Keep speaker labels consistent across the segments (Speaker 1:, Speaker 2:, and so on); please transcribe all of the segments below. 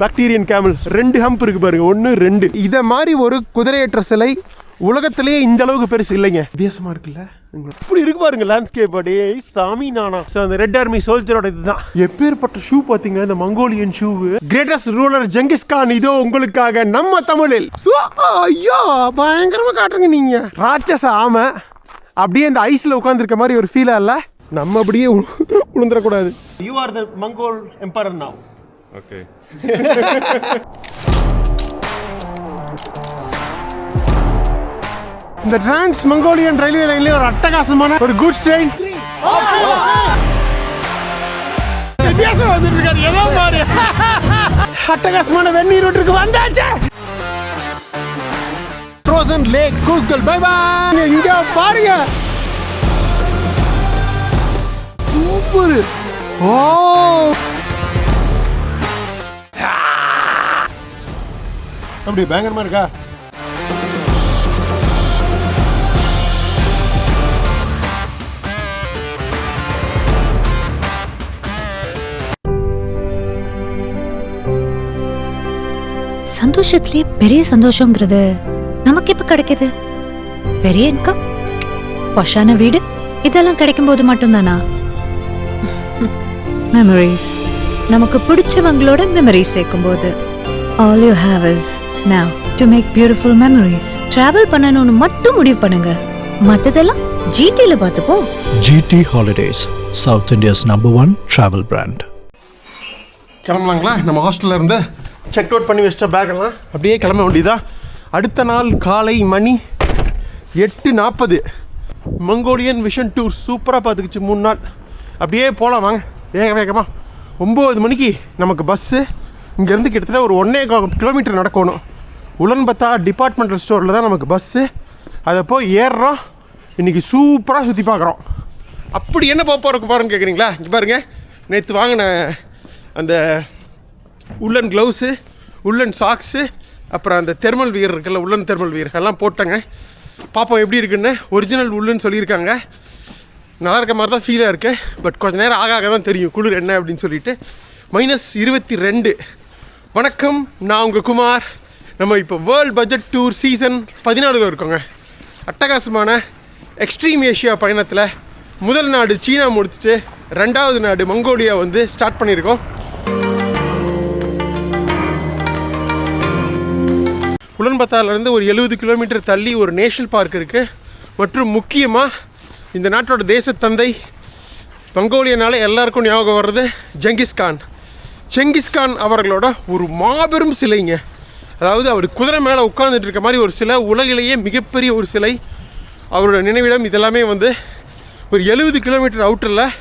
Speaker 1: Bactrian camel 2 hump இருக்கு பாருங்க, 1 2. இதை மாதிரி ஒரு குதிரையேற்ற சிலை உலகத்திலேயே இந்த அளவுக்கு பெருசு இல்லைங்க. வித்தியாசமா இருக்குல்ல, இப்படி இருக்கு பாருங்க லேண்ட்ஸ்கேப். அப்படியே சாமி நானா. அந்த ரெட் ஆர்மி சோல்ஜரோட இதுதான். எப்பேற்பட்ட ஷூ பாத்தீங்கன்னா, இந்த Mongolian shoe. Greatest ruler Genghis Khan இதோ உங்களுக்காக நம்ம தமிழில். ஐயோ பயங்கரமா காட்டுங்க நீங்க. ராட்சச ஆமை அப்படியே இந்த ஐஸ்ல உட்கார்ந்துருக்க மாதிரி ஒரு ஃபீலா இல்ல? நம்ம அப்படியே உளுந்துடக்கூடாது. You are the Mongol emperor now.
Speaker 2: Okay.
Speaker 1: இந்த டிரான்ஸ் மங்கோலியன் ரயில்வே லைன்ல ஒரு அட்டகாசமான ஒரு குட்ஸ் ட்ரெயின். வித்தியாசம் வந்துட்டு இருக்காரு ஏதோ மாதிரி. அட்டகாசமான வெந்நீர் ரோட்டுக்கு வந்தாச்சு. ஃப்ரோசன் லேக் கூஸ்கல். Bye bye. இங்க பாருங்க, சூப்பர். ஓ அப்படி பயங்கரமா இருக்கா?
Speaker 3: சந்தோஷத்திலே பெரிய சந்தோஷங்கிறது நமக்கு எப்ப கிடைக்குது? பெரிய இன்கம், பொஷான வீடு, இதெல்லாம் கிடைக்கும் போது மட்டும்தானா? மெமரிஸ், நமக்கு பிடிச்சவங்களோட மெமரிஸ் சேர்க்கும் போது. All you have is now to make beautiful memories. Travel பண்ணணும்னு மட்டும் முடிவு பண்ணுங்க, மத்ததெல்லாம் GTல பார்த்துப்போம்.
Speaker 4: GT Holidays, South India's #1 travel brand.
Speaker 1: கிளம்பலாங்களா? நம்ம ஹாஸ்டல்ல இருந்து செக் அவுட் பண்ணி வச்சிட்ட பேக்கெல்லாம் அப்படியே கிளம்ப வேண்டியதா. அடுத்த நாள் காலை மணி 8:40. மங்கோலியன் விஷன் டூர் சூப்பராக பார்த்துக்குச்சு 3 நாள். அப்படியே போகலாம் வாங்க வேக வேகமாக. 9 மணிக்கு நமக்கு பஸ்ஸு. இங்கேருந்து கிட்டத்தட்ட ஒரு 1.25 கிலோமீட்டர் நடக்கணும். உலன்பத்தா டிபார்ட்மெண்டல் ஸ்டோரில் தான் நமக்கு பஸ்ஸு. அதை போய் ஏறுறோம். இன்றைக்கி சூப்பராக சுற்றி பார்க்குறோம். அப்படி என்ன போகிறதுக்கு பாருங்க கேட்குறீங்களா? இங்கே பாருங்கள், நேற்று வாங்கின அந்த உள்ளன் க்ளவுஸு, உள்ளன் சாக்ஸு, அப்புறம் அந்த தெர்மல் வியர் இருக்குல்ல, உள்ளன் தெர்மல் வியர் எல்லாம் போட்டேங்க. பாப்போம் எப்படி இருக்குன்னு. ஒரிஜினல் உள்ளுன்னு சொல்லியிருக்காங்க. நல்லா இருக்க மாதிரி தான் ஃபீலாக இருக்குது. பட் கொஞ்சம் நேரம் ஆக தான் தெரியும் குளிர் என்ன அப்படின்னு சொல்லிட்டு. -22. வணக்கம், நான் உங்கள் குமார். நம்ம இப்போ வேர்ல்ட் பட்ஜெட் டூர் சீசன் 14 இருக்கோங்க. அட்டகாசமான எக்ஸ்ட்ரீம் ஏஷியா பயணத்தில் முதல் நாடு சீனா முடிச்சுட்டு 2வது நாடு மங்கோலியா வந்து ஸ்டார்ட் பண்ணியிருக்கோம். உலன்பத்தார்லேருந்து ஒரு 70 கிலோமீட்டர் தள்ளி ஒரு நேஷனல் பார்க் இருக்குது. மற்றும் முக்கியமாக இந்த நாட்டோட தேசத்தந்தை, மங்கோலியனால எல்லாருக்கும் ஞாபகம் வர்றது ஜெங்கிஸ்கான். செங்கிஸ்கான் அவர்களோட ஒரு மாபெரும் சிலைங்க. அதாவது அவர் குதிரை மேலே உட்கார்ந்துட்டு இருக்க மாதிரி ஒரு சிலை, உலகிலேயே மிகப்பெரிய ஒரு சிலை. அவரோட நினைவிடம் இதெல்லாமே வந்து ஒரு 70 கிலோமீட்டர் அவுட்டரில்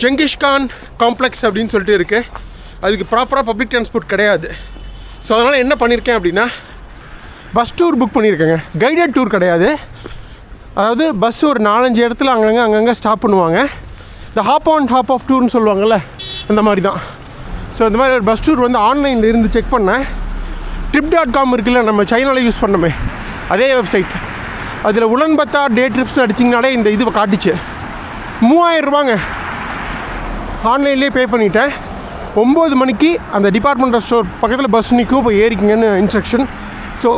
Speaker 1: ஜெங்கிஸ்கான் காம்ப்ளெக்ஸ் அப்படின்னு சொல்லிட்டு இருக்குது. அதுக்கு ப்ராப்பராக பப்ளிக் டிரான்ஸ்போர்ட் கிடையாது. ஸோ அதனால் என்ன பண்ணியிருக்கேன் அப்படின்னா, பஸ் டூர் புக் பண்ணியிருக்கேங்க. கைடட் டூர் கிடையாது. அதாவது பஸ் ஒரு 4-5 இடத்துல அங்கங்கே ஸ்டாப் பண்ணுவாங்க. இந்த ஹாப் ஆன் ஹாப் ஆஃப் டூர்னு சொல்லுவாங்கள்ல, அந்த மாதிரி தான். ஸோ இந்த மாதிரி ஒரு பஸ் டூர் வந்து ஆன்லைனில் இருந்து செக் பண்ணேன். trip.com இருக்குல்ல, நம்ம சைனாவில் யூஸ் பண்ணோமே அதே வெப்சைட். அதில் உலன்பத்தா டே ட்ரிப்ஸ் அடிச்சிங்கனாலே இந்த இது காட்டிச்சு. 3000 ரூபாங்க. ஆன்லைன்லேயே பே பண்ணிட்டேன். 9 மணிக்கு அந்த டிபார்ட்மெண்டல் ஸ்டோர் பக்கத்தில் பஸ் நிற்கும், போய் ஏறிக்கிங்கன்னு இன்ஸ்ட்ரக்ஷன். ஸோ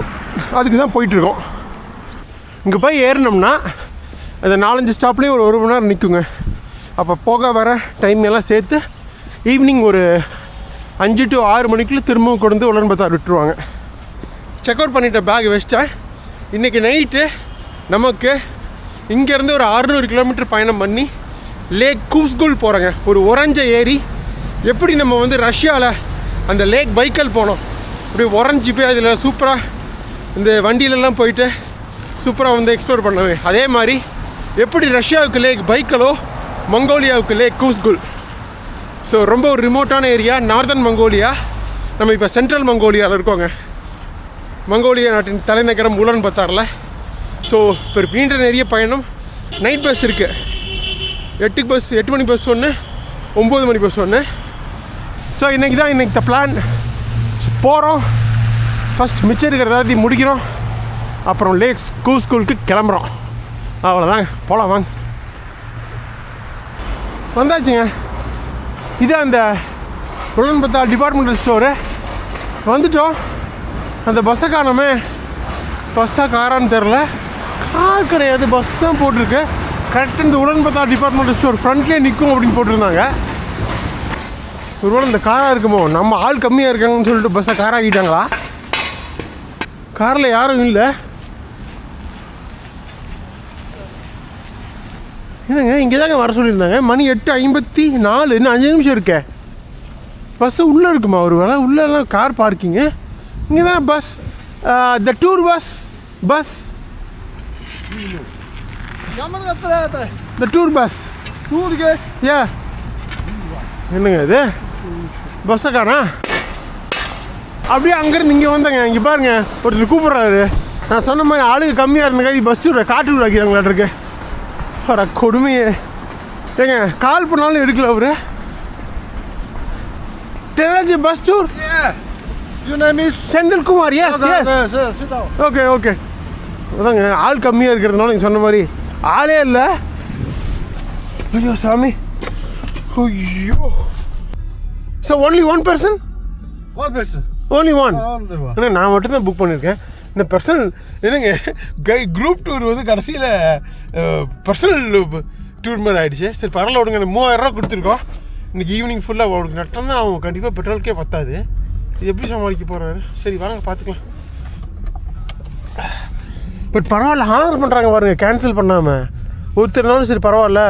Speaker 1: அதுக்கு தான் போயிட்டுருக்கோம். இங்கே போய் ஏறினோம்னா அந்த 4-5 ஸ்டாப்லேயும் ஒரு 1 மணி நேரம் நிற்குங்க. அப்போ போக வர டைம் எல்லாம் சேர்த்து ஈவினிங் ஒரு 5 to 6 மணிக்குள்ள திரும்பவும் கொண்டு வந்து உலன்பத்தார் விட்டுருவாங்க. செக் அவுட் பண்ணிட்ட பேக் வச்சிட்டேன். இன்றைக்கி நைட்டு நமக்கு இங்கேருந்து ஒரு 600 கிலோமீட்டர் பயணம் பண்ணி லேக் கூஸ்குல் போகிறோங்க. ஒரு உறைஞ்ச ஏரி. எப்படி நம்ம வந்து ரஷ்யாவில் அந்த லேக் பைக்கல் போனோம், அப்படி உறைஞ்சி போய் அதில் சூப்பராக இந்த வண்டியிலலாம் போயிட்டு சூப்பராக வந்து எக்ஸ்ப்ளோர் பண்ணவே, அதே மாதிரி எப்படி ரஷ்யாவுக்கு லேக் பைக்கலோ மங்கோலியாவுக்கு லேக் கூஸ்குல். ஸோ ரொம்ப ஒரு ரிமோட்டான ஏரியா, நார்தன் மங்கோலியா. நம்ம இப்போ சென்ட்ரல் மங்கோலியாவில் இருக்கோங்க. மங்கோலியா நாட்டின் தலைநகரம் உலன்பத்தாரில். ஸோ இப்போ ஒரு நீண்ட நிறைய பயணம். நைட் பஸ் இருக்குது. 8 மணி பஸ் ஒன்று, 9 மணி பஸ் ஒன்று. ஸோ இன்றைக்கி தான் பிளான். போகிறோம், ஃபஸ்ட் மிச்சம் இருக்கிற எல்லாத்தையும் முடிக்கிறோம், அப்புறம் லேக்ஸ் கூஸ்குலுக்கு கிளம்புறோம். அவ்வளோதாங்க, போகலாம் வாங்க. வந்தாச்சுங்க. இது அந்த உலன்பத்தார் டிபார்ட்மெண்டல் ஸ்டோரு. வந்துட்டோம். அந்த பஸ்ஸை காணோமே, பஸ்ஸாக காரான்னு தெரில. கார் கிடையாது, பஸ் தான் போட்டிருக்கு. கரெக்டாக இந்த உடன்பத்தா டிபார்ட்மெண்டல் ஸ்டோர் ஃப்ரண்ட்லேயே நிற்கும் அப்படின்னு போட்டிருந்தாங்க. ஒருவேளை இந்த காராக இருக்குமோ, நம்ம ஆள் கம்மியாக இருக்காங்கன்னு சொல்லிட்டு பஸ்ஸை காராகிட்டாங்களா? காரில் யாரும் இல்லை. என்னங்க இங்கே தாங்க வர சொல்லியிருந்தாங்க. மணி 8:54, இன்னும் 5 நிமிஷம் இருக்கே. பஸ்ஸு உள்ளே இருக்குமா? ஒரு வேளை உள்ளெல்லாம் கார் பார்க்கிங்கு. இங்கே தானே bus, the tour bus the tour bus ஏ என்னங்க இது பஸ்ஸை காணா? அப்படியே அங்கேருந்து இங்கே வந்தேங்க. இங்கே பாருங்க, ஒருத்தர் கூப்பிட்றாரு. நான் சொன்ன மாதிரி ஆளுங்க கம்மியாக இருந்தங்க, பஸ் டூரை காட்டு விட வைக்கிறாங்களாட்டிருக்கு. அட கொடுமையே. ஏங்க கால் பண்ணாலும் எடுக்கல அவரு. டெனாஜி bus tour.
Speaker 2: Your name is?
Speaker 1: Senthilkumar. Yes yes.
Speaker 2: Sit down.
Speaker 1: Okay okay. அதாங்க ஆள் கம்மியாக இருக்கிறதுனால நீங்கள் சொன்ன மாதிரி ஆளே இல்லை. ஐயோ சாமி, ஐயோ. So only one person?
Speaker 2: One person.
Speaker 1: Only one.
Speaker 2: Only one.
Speaker 1: ஏன்னா நான் மட்டும் தான் புக் பண்ணியிருக்கேன். இந்த பர்சனல் என்னங்க குரூப் டூர் வந்து கடைசியில் பர்சனல் டூர் மாதிரி ஆகிடுச்சு. சரி பரவாயில்ல விடுங்க. 3000 ரூபா கொடுத்துருக்கோம். இன்றைக்கி ஈவினிங் ஃபுல்லாக அவங்களுக்கு நட்டம் தான். அவங்க கண்டிப்பாக பெட்ரோலுக்கே பத்தாது. இது எப்படி சமாளிக்க போகிறாரு? சரி வாங்க பார்த்துக்கலாம். பட் பரவாயில்ல, ஹானர் பண்ணுறாங்க பாருங்கள், கேன்சல் பண்ணாமல். ஒருத்தர்னாலும் சரி பரவாயில்ல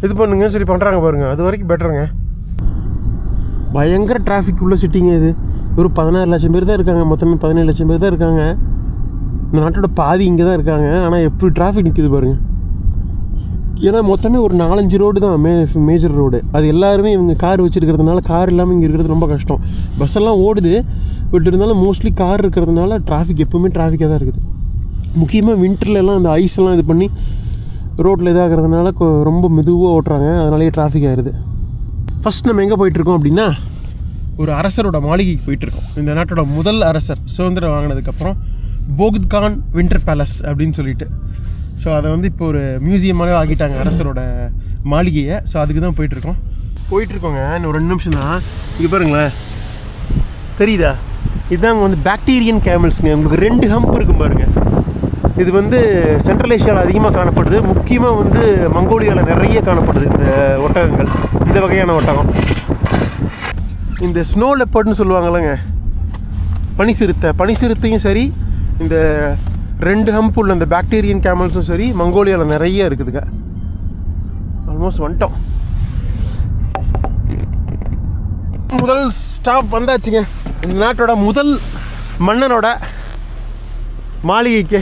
Speaker 1: இது பண்ணுங்க சரி பண்ணுறாங்க பாருங்கள். அது வரைக்கும் பெட்டருங்க. பயங்கர டிராஃபிக் உள்ள சிட்டிங்க இது. ஒரு 16 லட்சம் பேர் தான் இருக்காங்க. மொத்தமே 17 லட்சம் பேர் தான் இருக்காங்க. இந்த நாட்டோட பாதி இங்கே தான் இருக்காங்க. ஆனால் எப்படி டிராஃபிக் நிற்கிது பாருங்கள். ஏன்னா மொத்தமே ஒரு 4-5 ரோடு தான் மேஜர் ரோடு. அது எல்லாருமே இவங்க கார் வச்சுருக்கிறதுனால, கார் இல்லாமல் இங்கே இருக்கிறது ரொம்ப கஷ்டம். பஸ்ஸெல்லாம் ஓடுது, பட் இருந்தாலும் மோஸ்ட்லி கார் இருக்கிறதுனால டிராஃபிக் எப்போவுமே டிராஃபிக்காக தான் இருக்குது. முக்கியமாக வின்டர்லலாம் அந்த ஐஸ் எல்லாம் இது பண்ணி ரோட்டில் இதாகிறதுனால ரொம்ப மெதுவாக ஓட்டுறாங்க. அதனாலேயே டிராஃபிக் ஆகிடுது. ஃபஸ்ட் நம்ம எங்கே போயிட்டுருக்கோம் அப்படின்னா, ஒரு அரசரோட மாளிகைக்கு போயிட்டுருக்கோம். இந்த நாட்டோட முதல் அரசர் சுதந்திரம் வாங்கினதுக்கப்புறம் போக்த்கான் வின்டர் பேலஸ் அப்படின்னு சொல்லிட்டு. ஸோ அதை வந்து இப்போ ஒரு மியூசியமாக ஆக்கிட்டாங்க அரசரோட மாளிகையை. ஸோ அதுக்கு தான் போயிட்டுருக்கோங்க. இன்னும் ஒரு 2 நிமிஷம் தான். இங்கே பாருங்களேன், தெரியுதா? இதுதாங்க வந்து பாக்டீரியன் கேமல்ஸுங்க. உங்களுக்கு 2 ஹம்ப் இருக்கும் பாருங்கள். இது வந்து சென்ட்ரல் ஏஷியாவில் அதிகமாக காணப்படுது. முக்கியமாக வந்து மங்கோலியாவில் நிறைய காணப்படுது இந்த ஒட்டகங்கள், இந்த வகையான ஒட்டகம். இந்த ஸ்னோ லெப்பர்ட்னு சொல்லுவாங்கல்லங்க, பனிசிறுத்தையும் சரி, இந்த 2 ஹம்ப் உள்ள இந்த பாக்டீரியன் கேமல்ஸும் சரி மங்கோலியாவில் நிறைய இருக்குதுங்க. ஆல்மோஸ்ட் வந்துட்டோம். முதல் ஸ்டாப் வந்தாச்சுங்க. இந்த நாட்டோட முதல் மன்னனோட மாளிகைக்கு.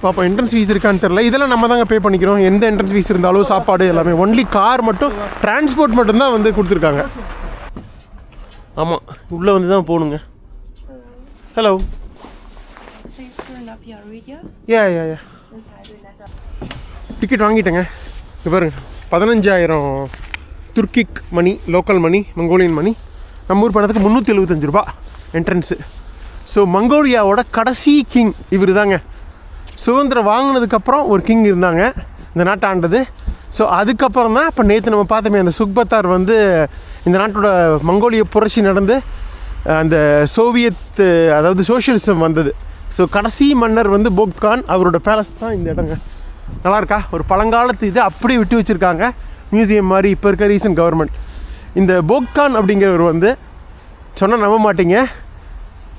Speaker 1: பாப்பா என்ட்ரன்ஸ் ஃபீஸ் இருக்கான்னு தெரில. இதெல்லாம் நம்ம தாங்க பே பண்ணிக்கிறோம். எந்த என்ட்ரன்ஸ் ஃபீஸ் இருந்தாலும் சாப்பாடு எல்லாமே. ஒன்லி கார் மட்டும், டிரான்ஸ்போர்ட் மட்டும்தான் வந்து கொடுத்துருக்காங்க. ஆமாம், உள்ளே வந்து தான் போகணுங்க. ஹலோ. யா டிக்கெட் வாங்கிட்டேங்க. இப்போ பாருங்க, 15,000 துர்க்கிக் மணி, லோக்கல் மணி, மங்கோலியன் மணி. நம்ம ஊர் பணத்துக்கு 375 ரூபா என்ட்ரன்ஸு. ஸோ மங்கோலியாவோட கடைசி கிங் இவர் தாங்க. சுதந்திரம் வாங்கினதுக்கப்புறம் ஒரு கிங் இருந்தாங்க இந்த நாட்டை ஆண்டது. ஸோ அதுக்கப்புறம் தான் இப்போ நேற்று நம்ம பார்த்தோமே, அந்த சுக்பத்தார் வந்து இந்த நாட்டோட மங்கோலிய புரட்சி நடந்து அந்த சோவியத், அதாவது சோஷியலிசம் வந்தது. ஸோ கடைசி மன்னர் வந்து போக்த்கான். அவரோட பேலஸ் தான் இந்த இடங்க. நல்லா இருக்கா? ஒரு பழங்காலத்து இது அப்படியே விட்டு வச்சுருக்காங்க மியூசியம் மாதிரி. இப்போ இருக்க ரீசன்ட் கவர்மெண்ட். இந்த போக்த்கான் அப்படிங்கிறவர் வந்து சொன்னால் நம்ப மாட்டீங்க,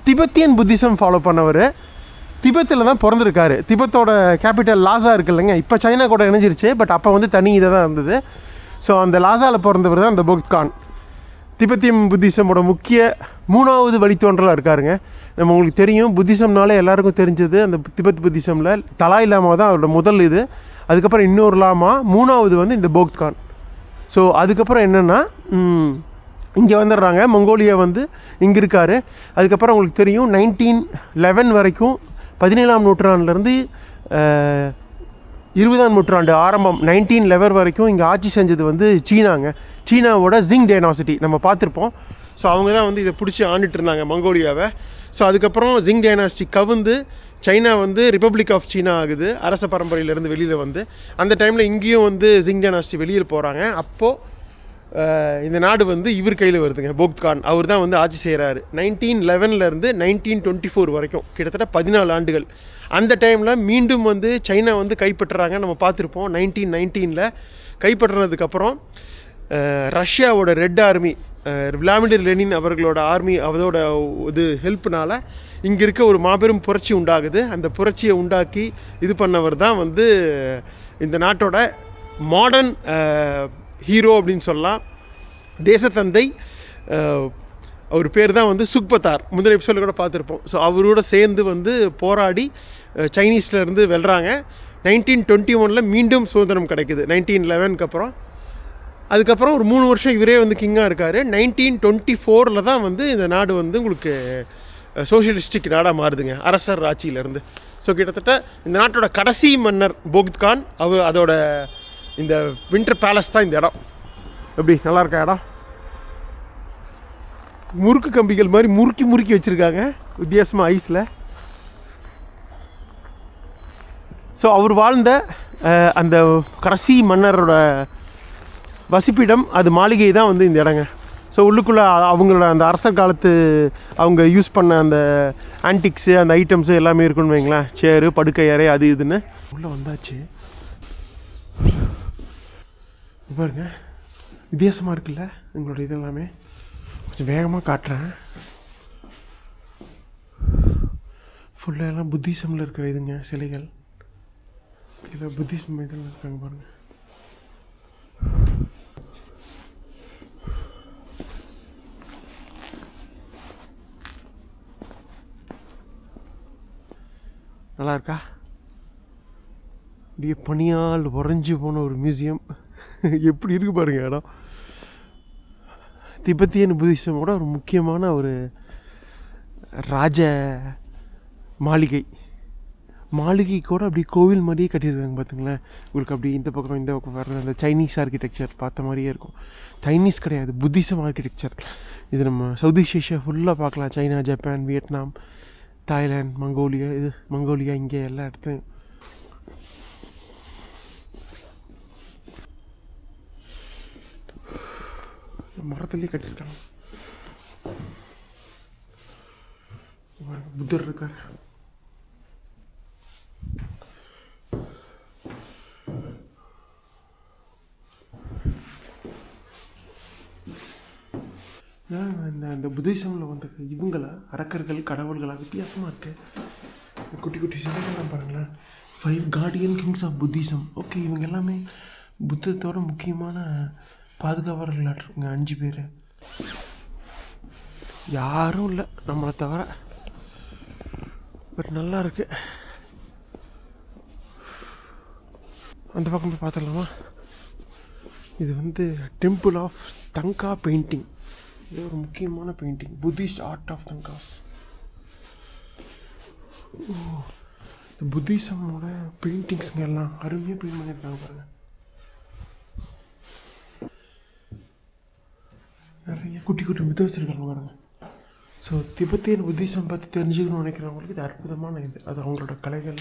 Speaker 1: திபெத்தியன் புத்திசம் ஃபாலோ பண்ணவர். திபெத்தில் தான் பிறந்திருக்காரு. திபெத்தோட கேபிட்டல் லாசா இருக்குது இல்லைங்க, இப்போ சைனா கூட இணைஞ்சிருச்சு. பட் அப்போ வந்து தனி இதை தான் இருந்தது. ஸோ அந்த லாசாவில் பிறந்தவர் தான் இந்த போக்த்கான். திபெத்தியம் புத்திசமோட முக்கிய 3வது வழித்தோன்றலாக இருக்காருங்க. நம்ம உங்களுக்கு தெரியும், புத்திசம்னாலே எல்லாருக்கும் தெரிஞ்சது அந்த திபெத் புத்திசமில் தலாய் லாமா தான் அவரோட முதல் இது. அதுக்கப்புறம் இன்னொரு லாமா, 3வது வந்து இந்த போக்த்கான். ஸோ அதுக்கப்புறம் என்னென்னா இங்கே வந்துடுறாங்க. மங்கோலியா வந்து இங்கே இருக்கார். அதுக்கப்புறம் உங்களுக்கு தெரியும் 1911 வரைக்கும், 17ஆம் நூற்றாண்டுலேருந்து 20ஆம் நூற்றாண்டு ஆரம்பம் 1911 வரைக்கும் இங்கே ஆட்சி செஞ்சது வந்து சீனாங்க. சீனாவோட ஜிங் டைனாசிட்டி நம்ம பார்த்துருப்போம். ஸோ அவங்க தான் வந்து இதை பிடிச்சி ஆண்டுட்டு இருந்தாங்க மங்கோலியாவை. ஸோ அதுக்கப்புறம் ஜிங் டைனாசிட்டி கவுந்து சைனா வந்து ரிப்பப்ளிக் ஆஃப் சீனா ஆகுது, அரச பரம்பரையிலேருந்து வெளியில் வந்து. அந்த டைமில் இங்கேயும் வந்து ஜிங் டைனாசிட்டி வெளியில் போகிறாங்க. அப்போது இந்த நாடு வந்து இவர் கையில் வருதுங்க. போக்த்கான் அவர் தான் வந்து ஆட்சி செய்கிறாரு 1911 1924 வரைக்கும், கிட்டத்தட்ட 14 ஆண்டுகள். அந்த டைமில் மீண்டும் வந்து சைனா வந்து கைப்பற்றுறாங்க, நம்ம பார்த்துருப்போம். 1919 கைப்பற்றினதுக்கப்புறம் ரஷ்யாவோட ரெட் ஆர்மி, விளாடிமிர் லெனின் அவர்களோட ஆர்மி, அதோட இது ஹெல்ப்னால் இங்கே இருக்க ஒரு மாபெரும் புரட்சி உண்டாகுது. அந்த புரட்சியை உண்டாக்கி இது பண்ணவர் தான் வந்து இந்த நாட்டோட மாடர்ன் ஹீரோ அப்படின்னு சொல்லலாம், தேசத்தந்தை. அவர் பேர் தான் வந்து சுக்பத்தார், முந்தின எபிசோடில் கூட பார்த்துருப்போம். ஸோ அவரோட சேர்ந்து வந்து போராடி சைனீஸ்லேருந்து வெல்றாங்க. 1921 மீண்டும் சுதந்திரம் கிடைக்குது 1911 அப்புறம். அதுக்கப்புறம் ஒரு 3 வருஷம் இவரே வந்து கிங்காக இருக்கார். 1924 தான் வந்து இந்த நாடு வந்து உங்களுக்கு சோஷியலிஸ்டிக் நாடாக மாறுதுங்க, அரசர் ஆட்சியிலேருந்து. ஸோ கிட்டத்தட்ட இந்த நாட்டோட கடைசி மன்னர் போக்த்கான். அதோட இந்த வின்டர் பேலஸ் தான் இந்த இடம். எப்படி நல்லா இருக்கா இடம்? முறுக்கு கம்பிகள் மாதிரி முறுக்கி வச்சுருக்காங்க வித்தியாசமாக ஐஸில். ஸோ அவர் வாழ்ந்த அந்த கடைசி மன்னரோட வசிப்பிடம், அது மாளிகை தான் வந்து இந்த இடங்க. ஸோ உள்ளுக்குள்ளே அவங்களோட அந்த அரசர் காலத்து அவங்க யூஸ் பண்ண அந்த ஆன்டிக்ஸு, அந்த ஐட்டம்ஸு எல்லாமே இருக்குன்னு வைங்களேன். சேரு, படுக்கை அறை, அது இதுன்னு உள்ளே வந்தாச்சு. பாருங்க வித்தியாசமாக இருக்குல்ல எங்களோட இது எல்லாமே. கொஞ்சம் வேகமாக காட்டுறேன். ஃபுல்லாக எல்லாம் புத்திசமில் இருக்கிற இதுங்க, சிலைகள். கீழே புத்திசம் இதெல்லாம் இருக்காங்க பாருங்கள். நல்லா இருக்கா? அப்படியே பனியால் உறைஞ்சி போன ஒரு மியூசியம் எப்படி இருக்கு பாருங்க இடம். திபெத்தியன் புத்திசமோட ஒரு முக்கியமான ஒரு ராஜ மாளிகை கூட அப்படி கோவில் மாதிரியே கட்டியிருக்காங்க பார்த்துங்களேன். உங்களுக்கு அப்படி இந்த பக்கம் வர்ற அந்த சைனீஸ் ஆர்கிடெக்சர் பார்த்த மாதிரியே இருக்கும். சைனீஸ் கிடையாது, புத்திசம் ஆர்கிடெக்சர். இது நம்ம சவுத் ஈஸ்ட் ஏஷியா ஃபுல்லாக பார்க்கலாம். China, Japan, Vietnam, Thailand, Mongolia இங்கே எல்லா இடத்துலையும். மரத்துலேயே கட்டியிருக்காங்க. புத்தர் இருக்கார். இந்த புத்திசமில் வந்து இவங்கள அரக்கர்கள், கடவுள்களாக வித்தியாசமாக இருக்குது. குட்டி குட்டி சிலைகள்லாம் பாருங்களேன். 5 guardian kings of Buddhism. Okay, இவங்க எல்லாமே புத்தத்தோட முக்கியமான பாதுகாவலர்களாக இருக்குங்க. 5 பேர், யாரும் இல்லை நம்மளை தவிர. பட் நல்லா இருக்கு. அந்த பக்கம் போய் பார்த்துடலாமா? இது வந்து டெம்பிள் ஆஃப் தங்கா பெயிண்டிங். இது ஒரு முக்கியமான பெயிண்டிங், புத்திஸ்ட் ஆர்ட் ஆஃப் தங்காஸ். இந்த புத்திசமோட பெயிண்டிங்ஸுங்க எல்லாம் அருமையாக பெயிண்ட் பண்ணியிருக்காங்க பாருங்கள். நிறைய குட்டி குட்டி மிதர்ஸ் இருக்காங்க பாருங்கள். ஸோ திபெத்தியன் புத்திசம் பற்றி தெரிஞ்சுக்கணும்னு நினைக்கிறவங்களுக்கு இது அற்புதமான இது. அது அவங்களோட கலைகள்,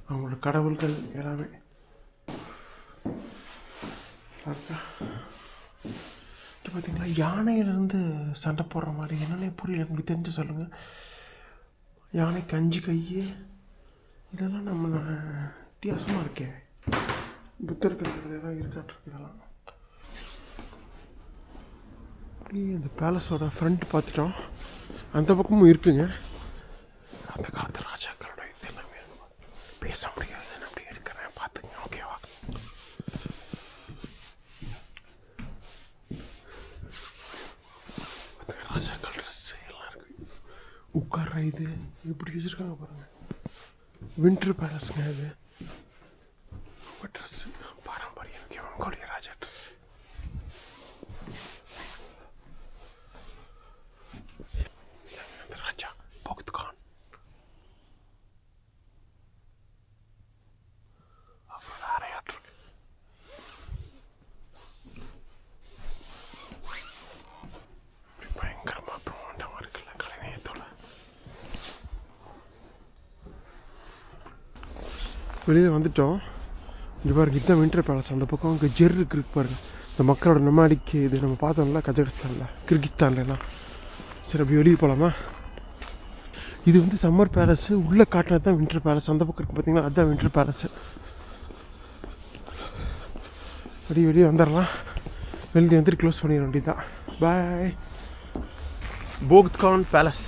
Speaker 1: அவங்களோட கடவுள்கள் எல்லாமே பார்த்தீங்களா. யானையிலேருந்து சண்டை போடுற மாதிரி என்னென்ன புரியல, உங்களுக்கு தெரிஞ்சு சொல்லுங்கள். யானைக்கு 5 கை, இதெல்லாம் நம்ம வித்தியாசமாக இருக்கே. புத்தர்கள் இதெல்லாம் இருக்காட்டிருக்கு. இதெல்லாம் இந்த பேலஸோட ஃப்ரண்ட் பார்த்துட்டோம். அந்த பக்கமும் இருக்குங்க. அந்த காலத்து ராஜாக்களோட இது எல்லாமே பேச முடியாது, நான் அப்படி எடுக்கிறேன் பார்த்துங்க. ஓகேவா? ராஜாக்கள் ட்ரெஸ்ஸு எல்லாம் இருக்குது. உட்கார்ற இது எப்படி வச்சுருக்காங்க பாருங்கள். வின்டர் பேலஸ்ங்க இது. ட்ரெஸ்ஸு பாரம்பரியம், மங்கோலிய ராஜா ட்ரெஸ்ஸு. ராஜா போக்த்கான். அப்புறம் அரையாட்டிருக்கு. பயங்கரமாக பிரமாண்டமாக இருக்குல்ல கலைநயத்தோட. வெளியே வந்துட்டோம். இங்கே பாருங்க, இதுதான் வின்டர் பேலஸ். அந்த பக்கம் இங்கே ஜெர் இருக்கு பாருங்க. இந்த மக்களோட நொமாடிக் இது நம்ம பார்த்தோம்ல கஜகஸ்தானில், கிர்கிஸ்தான்லாம். சரி, அப்படி வெளியே போகலாமா? இது வந்து சம்மர் பேலஸு, உள்ளே காட்டினது தான் வின்டர் பேலஸ். அந்த பக்கம் இருக்குது பார்த்தீங்களா, அதுதான் வின்டர் பேலஸு. அப்படி வெளியே வந்துடலாம். வெளியே வந்துட்டு க்ளோஸ் பண்ணிட வேண்டியதுதான். பாய். போக்த்கான் பேலஸ்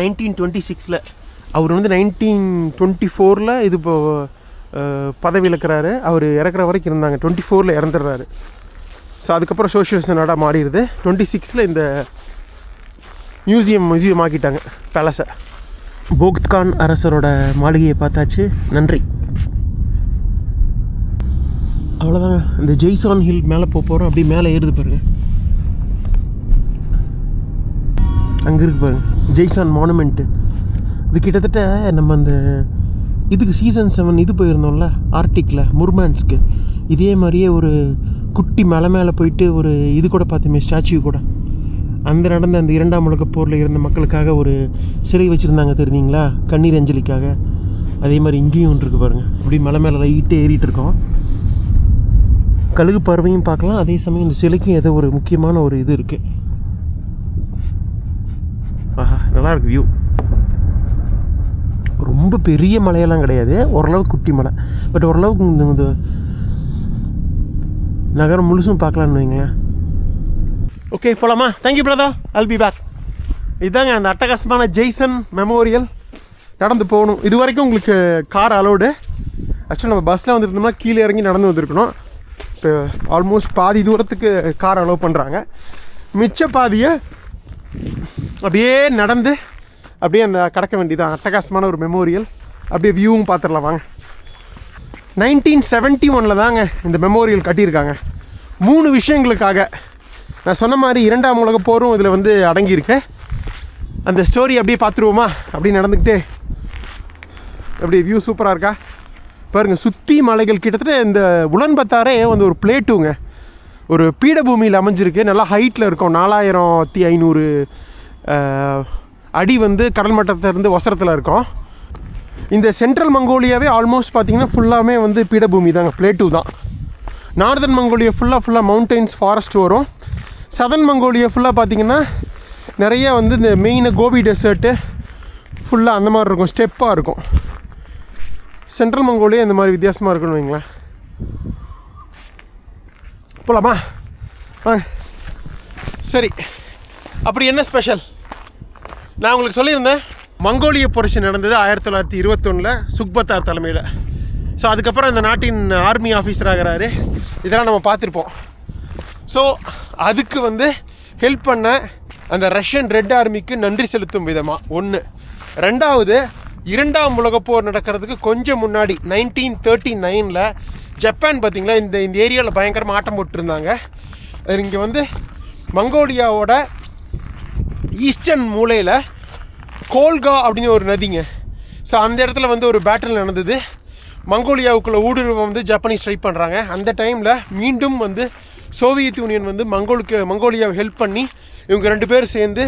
Speaker 1: 1926. அவர் வந்து 1924 இது இப்போ பதவி இழக்கிறாரு. அவர் இறக்குற வரைக்கும் இருந்தாங்க. 24 இறந்துடுறாரு. ஸோ அதுக்கப்புறம் சோஷியலிச நாடாக மாறிடுது. 26 இந்த மியூசியம் ஆக்கிட்டாங்க பேலஸை. போக்த்கான் அரசரோட மாளிகையை பார்த்தாச்சு. நன்றி. அவ்வளோதாங்க. இந்த ஜெய்சான் ஹில் மேலே போகிறோம். அப்படி மேலே ஏறுது பாருங்கள். அங்கே இருக்கு பாருங்க ஜெய்சான் மானுமெண்ட்டு. இது கிட்டத்தட்ட நம்ம அந்த இதுக்கு சீசன் 7 இது போயிருந்தோம்ல ஆர்டிக்கில், முர்மான்ஸ்க்கு. இதே மாதிரியே ஒரு குட்டி மலை மேலே போயிட்டு ஒரு இது கூட பார்த்துமே, ஸ்டாச்சு கூட. அந்த நடந்த அந்த 2ஆம் உலகப் போரில் இருந்த மக்களுக்காக ஒரு சிலை வச்சுருந்தாங்க தெரியுங்களா, கண்ணீர் அஞ்சலிக்காக. அதே மாதிரி இங்கேயும் ஒன்று இருக்குது பாருங்கள். அப்படி மலை மேலே லைட்டு ஏறிட்டு இருக்கோம். கழுகு பறவையும் பார்க்கலாம். அதே சமயம் இந்த சிலைக்கும் ஏதோ ஒரு முக்கியமான ஒரு இது இருக்குது. ஆஹா, நல்லாயிருக்கு வியூ. ரொம்ப பெரிய மலையெல்லாம் கிடையாது, ஓரளவுக்கு குட்டி மலை. பட் ஓரளவுக்கு இந்த நகரம் முழுசும் பார்க்கலான்னு வைங்களேன். ஓகே, போகலாமா? Thank you brother, I'll be back. இதுதாங்க அந்த அட்டகாசமான ஜெய்சன் மெமோரியல். நடந்து போகணும். இது வரைக்கும் உங்களுக்கு கார் அலோடு. ஆக்சுவலாக நம்ம பஸ்ஸில் வந்துருந்தோம்னா கீழே இறங்கி நடந்து வந்திருக்கணும். இப்போ ஆல்மோஸ்ட் பாதி தூரத்துக்கு கார் அலோவ் பண்ணுறாங்க. மிச்ச பாதியை அப்படியே நடந்து அப்படியே அந்த கடக்க வேண்டியதான். அட்டகாசமான ஒரு மெமோரியல். அப்படியே வியூவும் பார்த்துடலாம் வாங்க. 1971 தாங்க இந்த மெமோரியல் கட்டியிருக்காங்க. 3 விஷயங்களுக்காக. நான் சொன்ன மாதிரி 2ஆம் உலகப் போரும் இதில் வந்து அடங்கியிருக்கு. அந்த ஸ்டோரி அப்படியே பார்த்துருவோமா? அப்படியே நடந்துக்கிட்டே. அப்படியே வியூ சூப்பராக இருக்கா பாருங்கள். சுற்றி மலைகள். கிட்டத்தட்ட இந்த உலன்பத்தாரே வந்து ஒரு பிளேட்டுங்க, ஒரு பீடபூமியில் அமைஞ்சிருக்கு. நல்லா ஹைட்டில் இருக்கும். 4500 அடி வந்து கடல் மட்டத்திலேருந்து ஒசரத்தில் இருக்கும். இந்த சென்ட்ரல் மங்கோலியாவே ஆல்மோஸ்ட் பார்த்திங்கன்னா ஃபுல்லாமே வந்து பீடபூமி தாங்க, பிளேட்டு தான். நார்தன் மங்கோலியா ஃபுல்லாக மவுண்டெயின்ஸ், ஃபாரஸ்ட் வரும். சதர்ன் மங்கோலியா ஃபுல்லாக பார்த்திங்கன்னா நிறைய வந்து இந்த மெயினாக கோபி டெசர்ட்டு ஃபுல்லாக அந்த மாதிரி இருக்கும், ஸ்டெப்பாக இருக்கும். சென்ட்ரல் மங்கோலியா இந்த மாதிரி வித்தியாசமாக இருக்குன்னு வைங்களேன். போகலாமா? சரி, அப்படி என்ன ஸ்பெஷல்? நான் உங்களுக்கு சொல்லியிருந்தேன், மங்கோலிய புரட்சி நடந்தது 1921 சுக்பத்தார் தலைமையில். ஸோ அதுக்கப்புறம் இந்த நாட்டின் ஆர்மி ஆஃபீஸர் ஆகிறாரு. இதெல்லாம் நம்ம பார்த்துருப்போம். ஸோ அதுக்கு வந்து ஹெல்ப் பண்ண அந்த ரஷ்யன் ரெட் ஆர்மிக்கு நன்றி செலுத்தும் விதமாக ஒன்று. ரெண்டாவது, 2ஆம் உலகப் போர் நடக்கிறதுக்கு கொஞ்சம் முன்னாடி 1939 ஜப்பான் பார்த்திங்களா இந்த ஏரியாவில் பயங்கரமாக ஆட்டம் போட்டுருந்தாங்க. இங்கே வந்து மங்கோலியாவோட ஈஸ்டர்ன் மூலையில் கோல்கா அப்படின்னு ஒரு நதிங்க. ஸோ அந்த இடத்துல வந்து ஒரு பேட்டில் நடந்தது. மங்கோலியாவுக்குள்ள ஊடுருவ வந்து ஜப்பானீஸ் ட்ரை பண்ணுறாங்க. அந்த டைமில் மீண்டும் வந்து சோவியத் யூனியன் வந்து மங்கோலியாவை ஹெல்ப் பண்ணி இவங்க 2 பேர் சேர்ந்து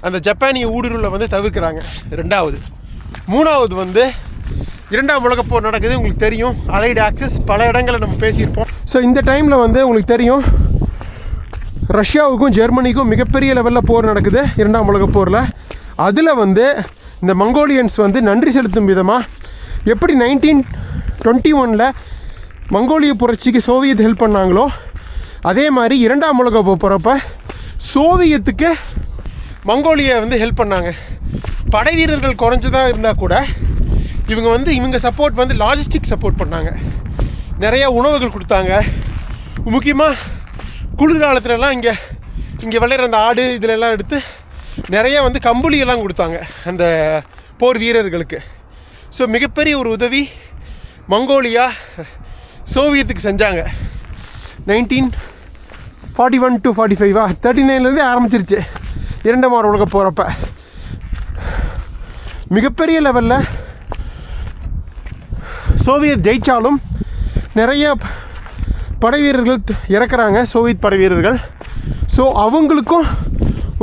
Speaker 1: அந்த ஜப்பானிய ஊடுருவலை வந்து தவிர்க்கிறாங்க. ரெண்டாவது. மூணாவது வந்து 2ஆம் உலகப் போர் நடக்குது. உங்களுக்கு தெரியும், அலைடு ஆக்சஸ் பல இடங்களை நம்ம பேசியிருப்போம். ஸோ இந்த டைமில் வந்து உங்களுக்கு தெரியும், ரஷ்யாவுக்கும் ஜெர்மனிக்கும் மிகப்பெரிய லெவலில் போர் நடக்குது 2ஆம் உலகப் போரில். அதில் வந்து இந்த மங்கோலியன்ஸ் வந்து நன்றி செலுத்தும் விதமாக எப்படி 1921 மங்கோலிய புரட்சிக்கு சோவியத் ஹெல்ப் பண்ணாங்களோ அதே மாதிரி 2ஆம் உலகப் போகிறப்ப சோவியத்துக்கு மங்கோலியா வந்து ஹெல்ப் பண்ணாங்க. படை வீரர்கள் குறைஞ்சதாக இருந்தால் கூட இவங்க சப்போர்ட் வந்து லாஜிஸ்டிக் சப்போர்ட் பண்ணாங்க. நிறையா உணவுகள் கொடுத்தாங்க. முக்கியமாக குளிர்காலத்துலலாம் இங்கே விளையிற அந்த ஆடு இதிலெல்லாம் எடுத்து நிறையா வந்து கம்பளியெல்லாம் கொடுத்தாங்க அந்த போர் வீரர்களுக்கு. ஸோ மிகப்பெரிய ஒரு உதவி மங்கோலியா சோவியத்துக்கு செஞ்சாங்க. 1941 to 45 39 ஆரம்பிச்சிருச்சு 2ஆம் உலகப் போகிறப்ப. மிகப்பெரிய லெவலில் சோவியத் ஜெயித்தாலும் நிறைய படை வீரர்கள் இறக்குறாங்க, சோவியத் படை வீரர்கள். ஸோ அவங்களுக்கும்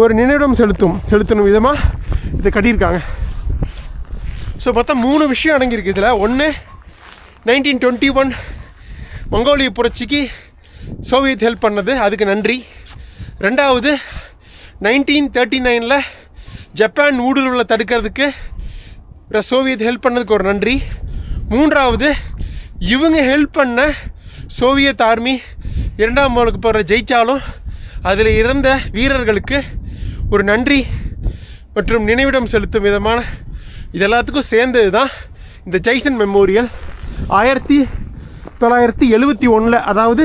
Speaker 1: ஒரு நினைவிடம் செலுத்தணும் விதமாக இதை கட்டியிருக்காங்க. ஸோ மொத்தம் 3 விஷயம் அடங்கியிருக்கு இதில். ஒன்று, 1921 மங்கோலிய புரட்சிக்கு சோவியத் ஹெல்ப் பண்ணது, அதுக்கு நன்றி. ரெண்டாவது 1939 ஜப்பான் ஊடுருவலை தடுக்கிறதுக்கு சோவியத் ஹெல்ப் பண்ணதுக்கு ஒரு நன்றி. மூன்றாவது இவங்க ஹெல்ப் பண்ண சோவியத் ஆர்மி 2ஆம் உலகப் போரில் ஜெயித்தாலும் அதில் இறந்த வீரர்களுக்கு ஒரு நன்றி மற்றும் நினைவிடம் செலுத்தும் விதமான இது எல்லாத்துக்கும் சேர்ந்தது தான் இந்த ஜெய்சன் மெமோரியல். 1971 அதாவது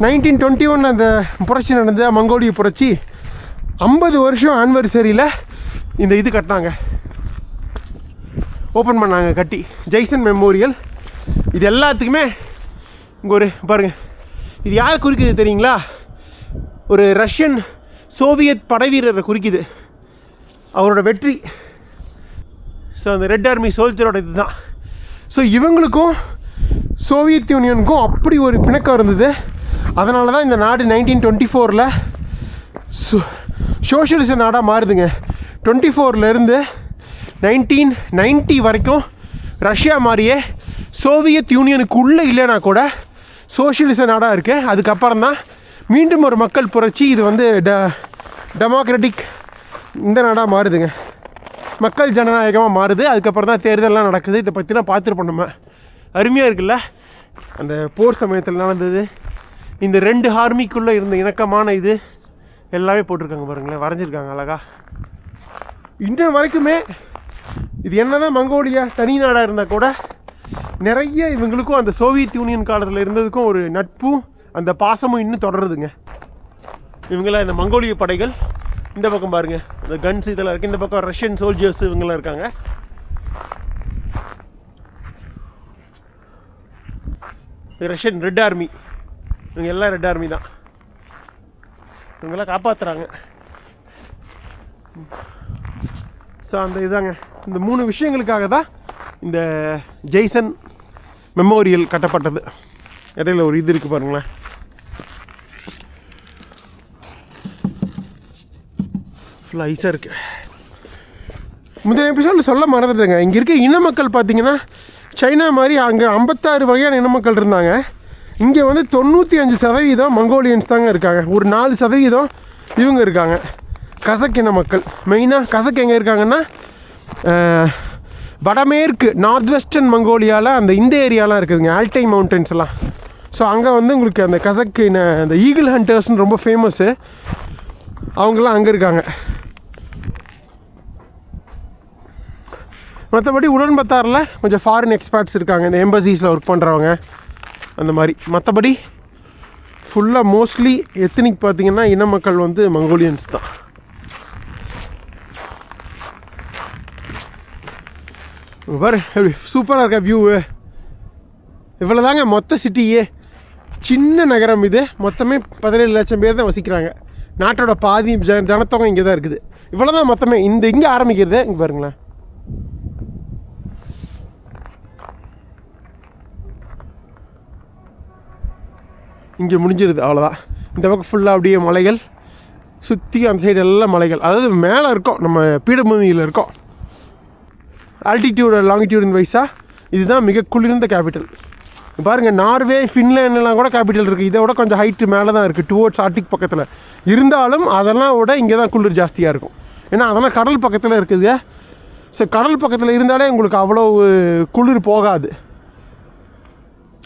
Speaker 1: 1921 அந்த புரட்சி நடந்த மங்கோலிய புரட்சி 50 வருஷம் ஆனிவர்சரியில் இந்த இது கட்டினாங்க, ஓப்பன் பண்ணாங்க கட்டி, ஜெய்சன் மெமோரியல். இது எல்லாத்துக்குமே இங்கே ஒரு பாருங்கள், இது யார் குறிக்குது தெரியுங்களா? ஒரு ரஷ்யன் சோவியத் படை வீரரை குறிக்குது, அவரோட வெற்றி. ஸோ அந்த ரெட் ஆர்மி சோல்ஜரோட இது தான். ஸோ இவங்களுக்கும் சோவியத் யூனியனுக்கும் அப்படி ஒரு பிணக்கம் இருந்தது. அதனால தான் இந்த நாடு 1924 சோஷியலிச நாடாக மாறுதுங்க. 24 1990 வரைக்கும் ரஷ்யா மாதிரியே சோவியத் யூனியனுக்கு உள்ளே இல்லைனா கூட சோஷியலிச நாடாக இருக்குது. அதுக்கப்புறம் தான் மீண்டும் ஒரு மக்கள் புரட்சி, இது வந்து டெமோக்ராட்டிக் இந்த நாடாக மாறுதுங்க, மக்கள் ஜனநாயகமாக மாறுது. அதுக்கப்புறம் தான் தேர்தலெலாம் நடக்குது. இதை பற்றிலாம் பார்த்துருப்போம் நம்ம. அருமையாக இருக்குல்ல அந்த போர் சமயத்தில் நடந்தது. இந்த 2 ஆர்மிக்குள்ளே இருந்த இணக்கமான இது எல்லாமே போட்டிருக்காங்க பாருங்களேன், வரைஞ்சிருக்காங்க அழகா. இன்ன வரைக்குமே இது என்ன தான் மங்கோலியா தனி நாடாக இருந்தால் கூட நிறைய இவங்களுக்கும் அந்த சோவியத் யூனியன் காலத்தில் இருந்ததுக்கும் ஒரு நட்பும் அந்த பாசமும் இன்னும் தொடருதுங்க. இவங்களாம் இந்த மங்கோலிய படைகள். இந்த பக்கம் பாருங்கள் இந்த கன்ஸ் இதெல்லாம் இருக்குது. இந்த பக்கம் ரஷ்யன் சோல்ஜர்ஸ் இவங்களாம் இருக்காங்க. ரஷ்யன் ரெட் ஆர்மி, இவங்க எல்லாம் ரெட் ஆர்மி தான். இவங்கெல்லாம் காப்பாற்றுறாங்க. ஸோ அந்த இதாங்க, இந்த 3 விஷயங்களுக்காக தான் இந்த ஜெய்சன் மெமோரியல் கட்டப்பட்டது. இடையில ஒரு இது இருக்குது பாருங்களேன். ஃபுல்லாக ஐஸாக இருக்குது. முந்தைய எபிசோடில் சொல்ல மறந்துட்டேங்க, இங்கே இருக்க இன மக்கள் பார்த்திங்கன்னா சைனா மாதிரி அங்கே 56 வகையான இன மக்கள் இருந்தாங்க. இங்கே வந்து 95% மங்கோலியன்ஸ் தாங்க இருக்காங்க. ஒரு 4% இவங்க இருக்காங்க, கசக் இன மக்கள். மெயினாக கசக் எங்கே இருக்காங்கன்னா வடமேற்கு நார்த் வெஸ்டர்ன் மங்கோலியாவில் அந்த இந்த ஏரியாலாம் இருக்குதுங்க, ஆல்டை மவுண்டன்ஸ் எல்லாம். ஸோ அங்கே வந்து உங்களுக்கு அந்த கசக் இன அந்த ஈகிள் ஹண்டர்ஸ்னு ரொம்ப ஃபேமஸ்ஸு, அவங்களாம் அங்கே இருக்காங்க. மற்றபடி உலன்பத்தாரில் கொஞ்சம் ஃபாரின் எக்ஸ்பர்ட்ஸ் இருக்காங்க, இந்த எம்பசிஸில் ஒர்க் பண்ணுறவங்க அந்த மாதிரி. மற்றபடி ஃபுல்லாக மோஸ்ட்லி எத்தனிக் பார்த்திங்கன்னா இன மக்கள் வந்து மங்கோலியன்ஸ் தான். பாரு எப்படி சூப்பராக இருக்கா வியூவு. இவ்வளோ தாங்க மொத்த சிட்டியே, சின்ன நகரம் இது. மொத்தமே 17 லட்சம் பேர் தான் வசிக்கிறாங்க. நாட்டோட பாதி ஜனத்தொகை இங்கே தான் இருக்குது. இவ்வளோ தான் மொத்தமே. இங்கே ஆரம்பிக்கிறது இங்கே பாருங்களேன். இங்கே முடிஞ்சிருது, அவ்வளோதான். இந்த பக்கம் ஃபுல்லாக அப்படியே மலைகள், சுற்றி அந்த சைடு எல்லாம் மலைகள். அதாவது மேலே இருக்கோம், நம்ம பீடபூமியில் இருக்கோம். ஆல்டிடியூட் லாங்கிடியூடின் வைஸாக இதுதான் மிக குளிர்ந்த கேபிட்டல். பாருங்கள், நார்வே ஃபின்லேண்ட்லாம் கூட கேபிட்டல் இருக்குது. இதை விட கொஞ்சம் ஹைட்டு மேலே தான் இருக்குது, டுவோர்ட்ஸ் ஆர்டிக் பக்கத்தில். இருந்தாலும் அதெல்லாம் விட இங்கே தான் குளிர் ஜாஸ்தியாக இருக்கும். ஏன்னா அதெல்லாம் கடல் பக்கத்தில் இருக்குது. ஸோ கடல் பக்கத்தில் இருந்தாலே உங்களுக்கு அவ்வளோ குளிர் போகாது.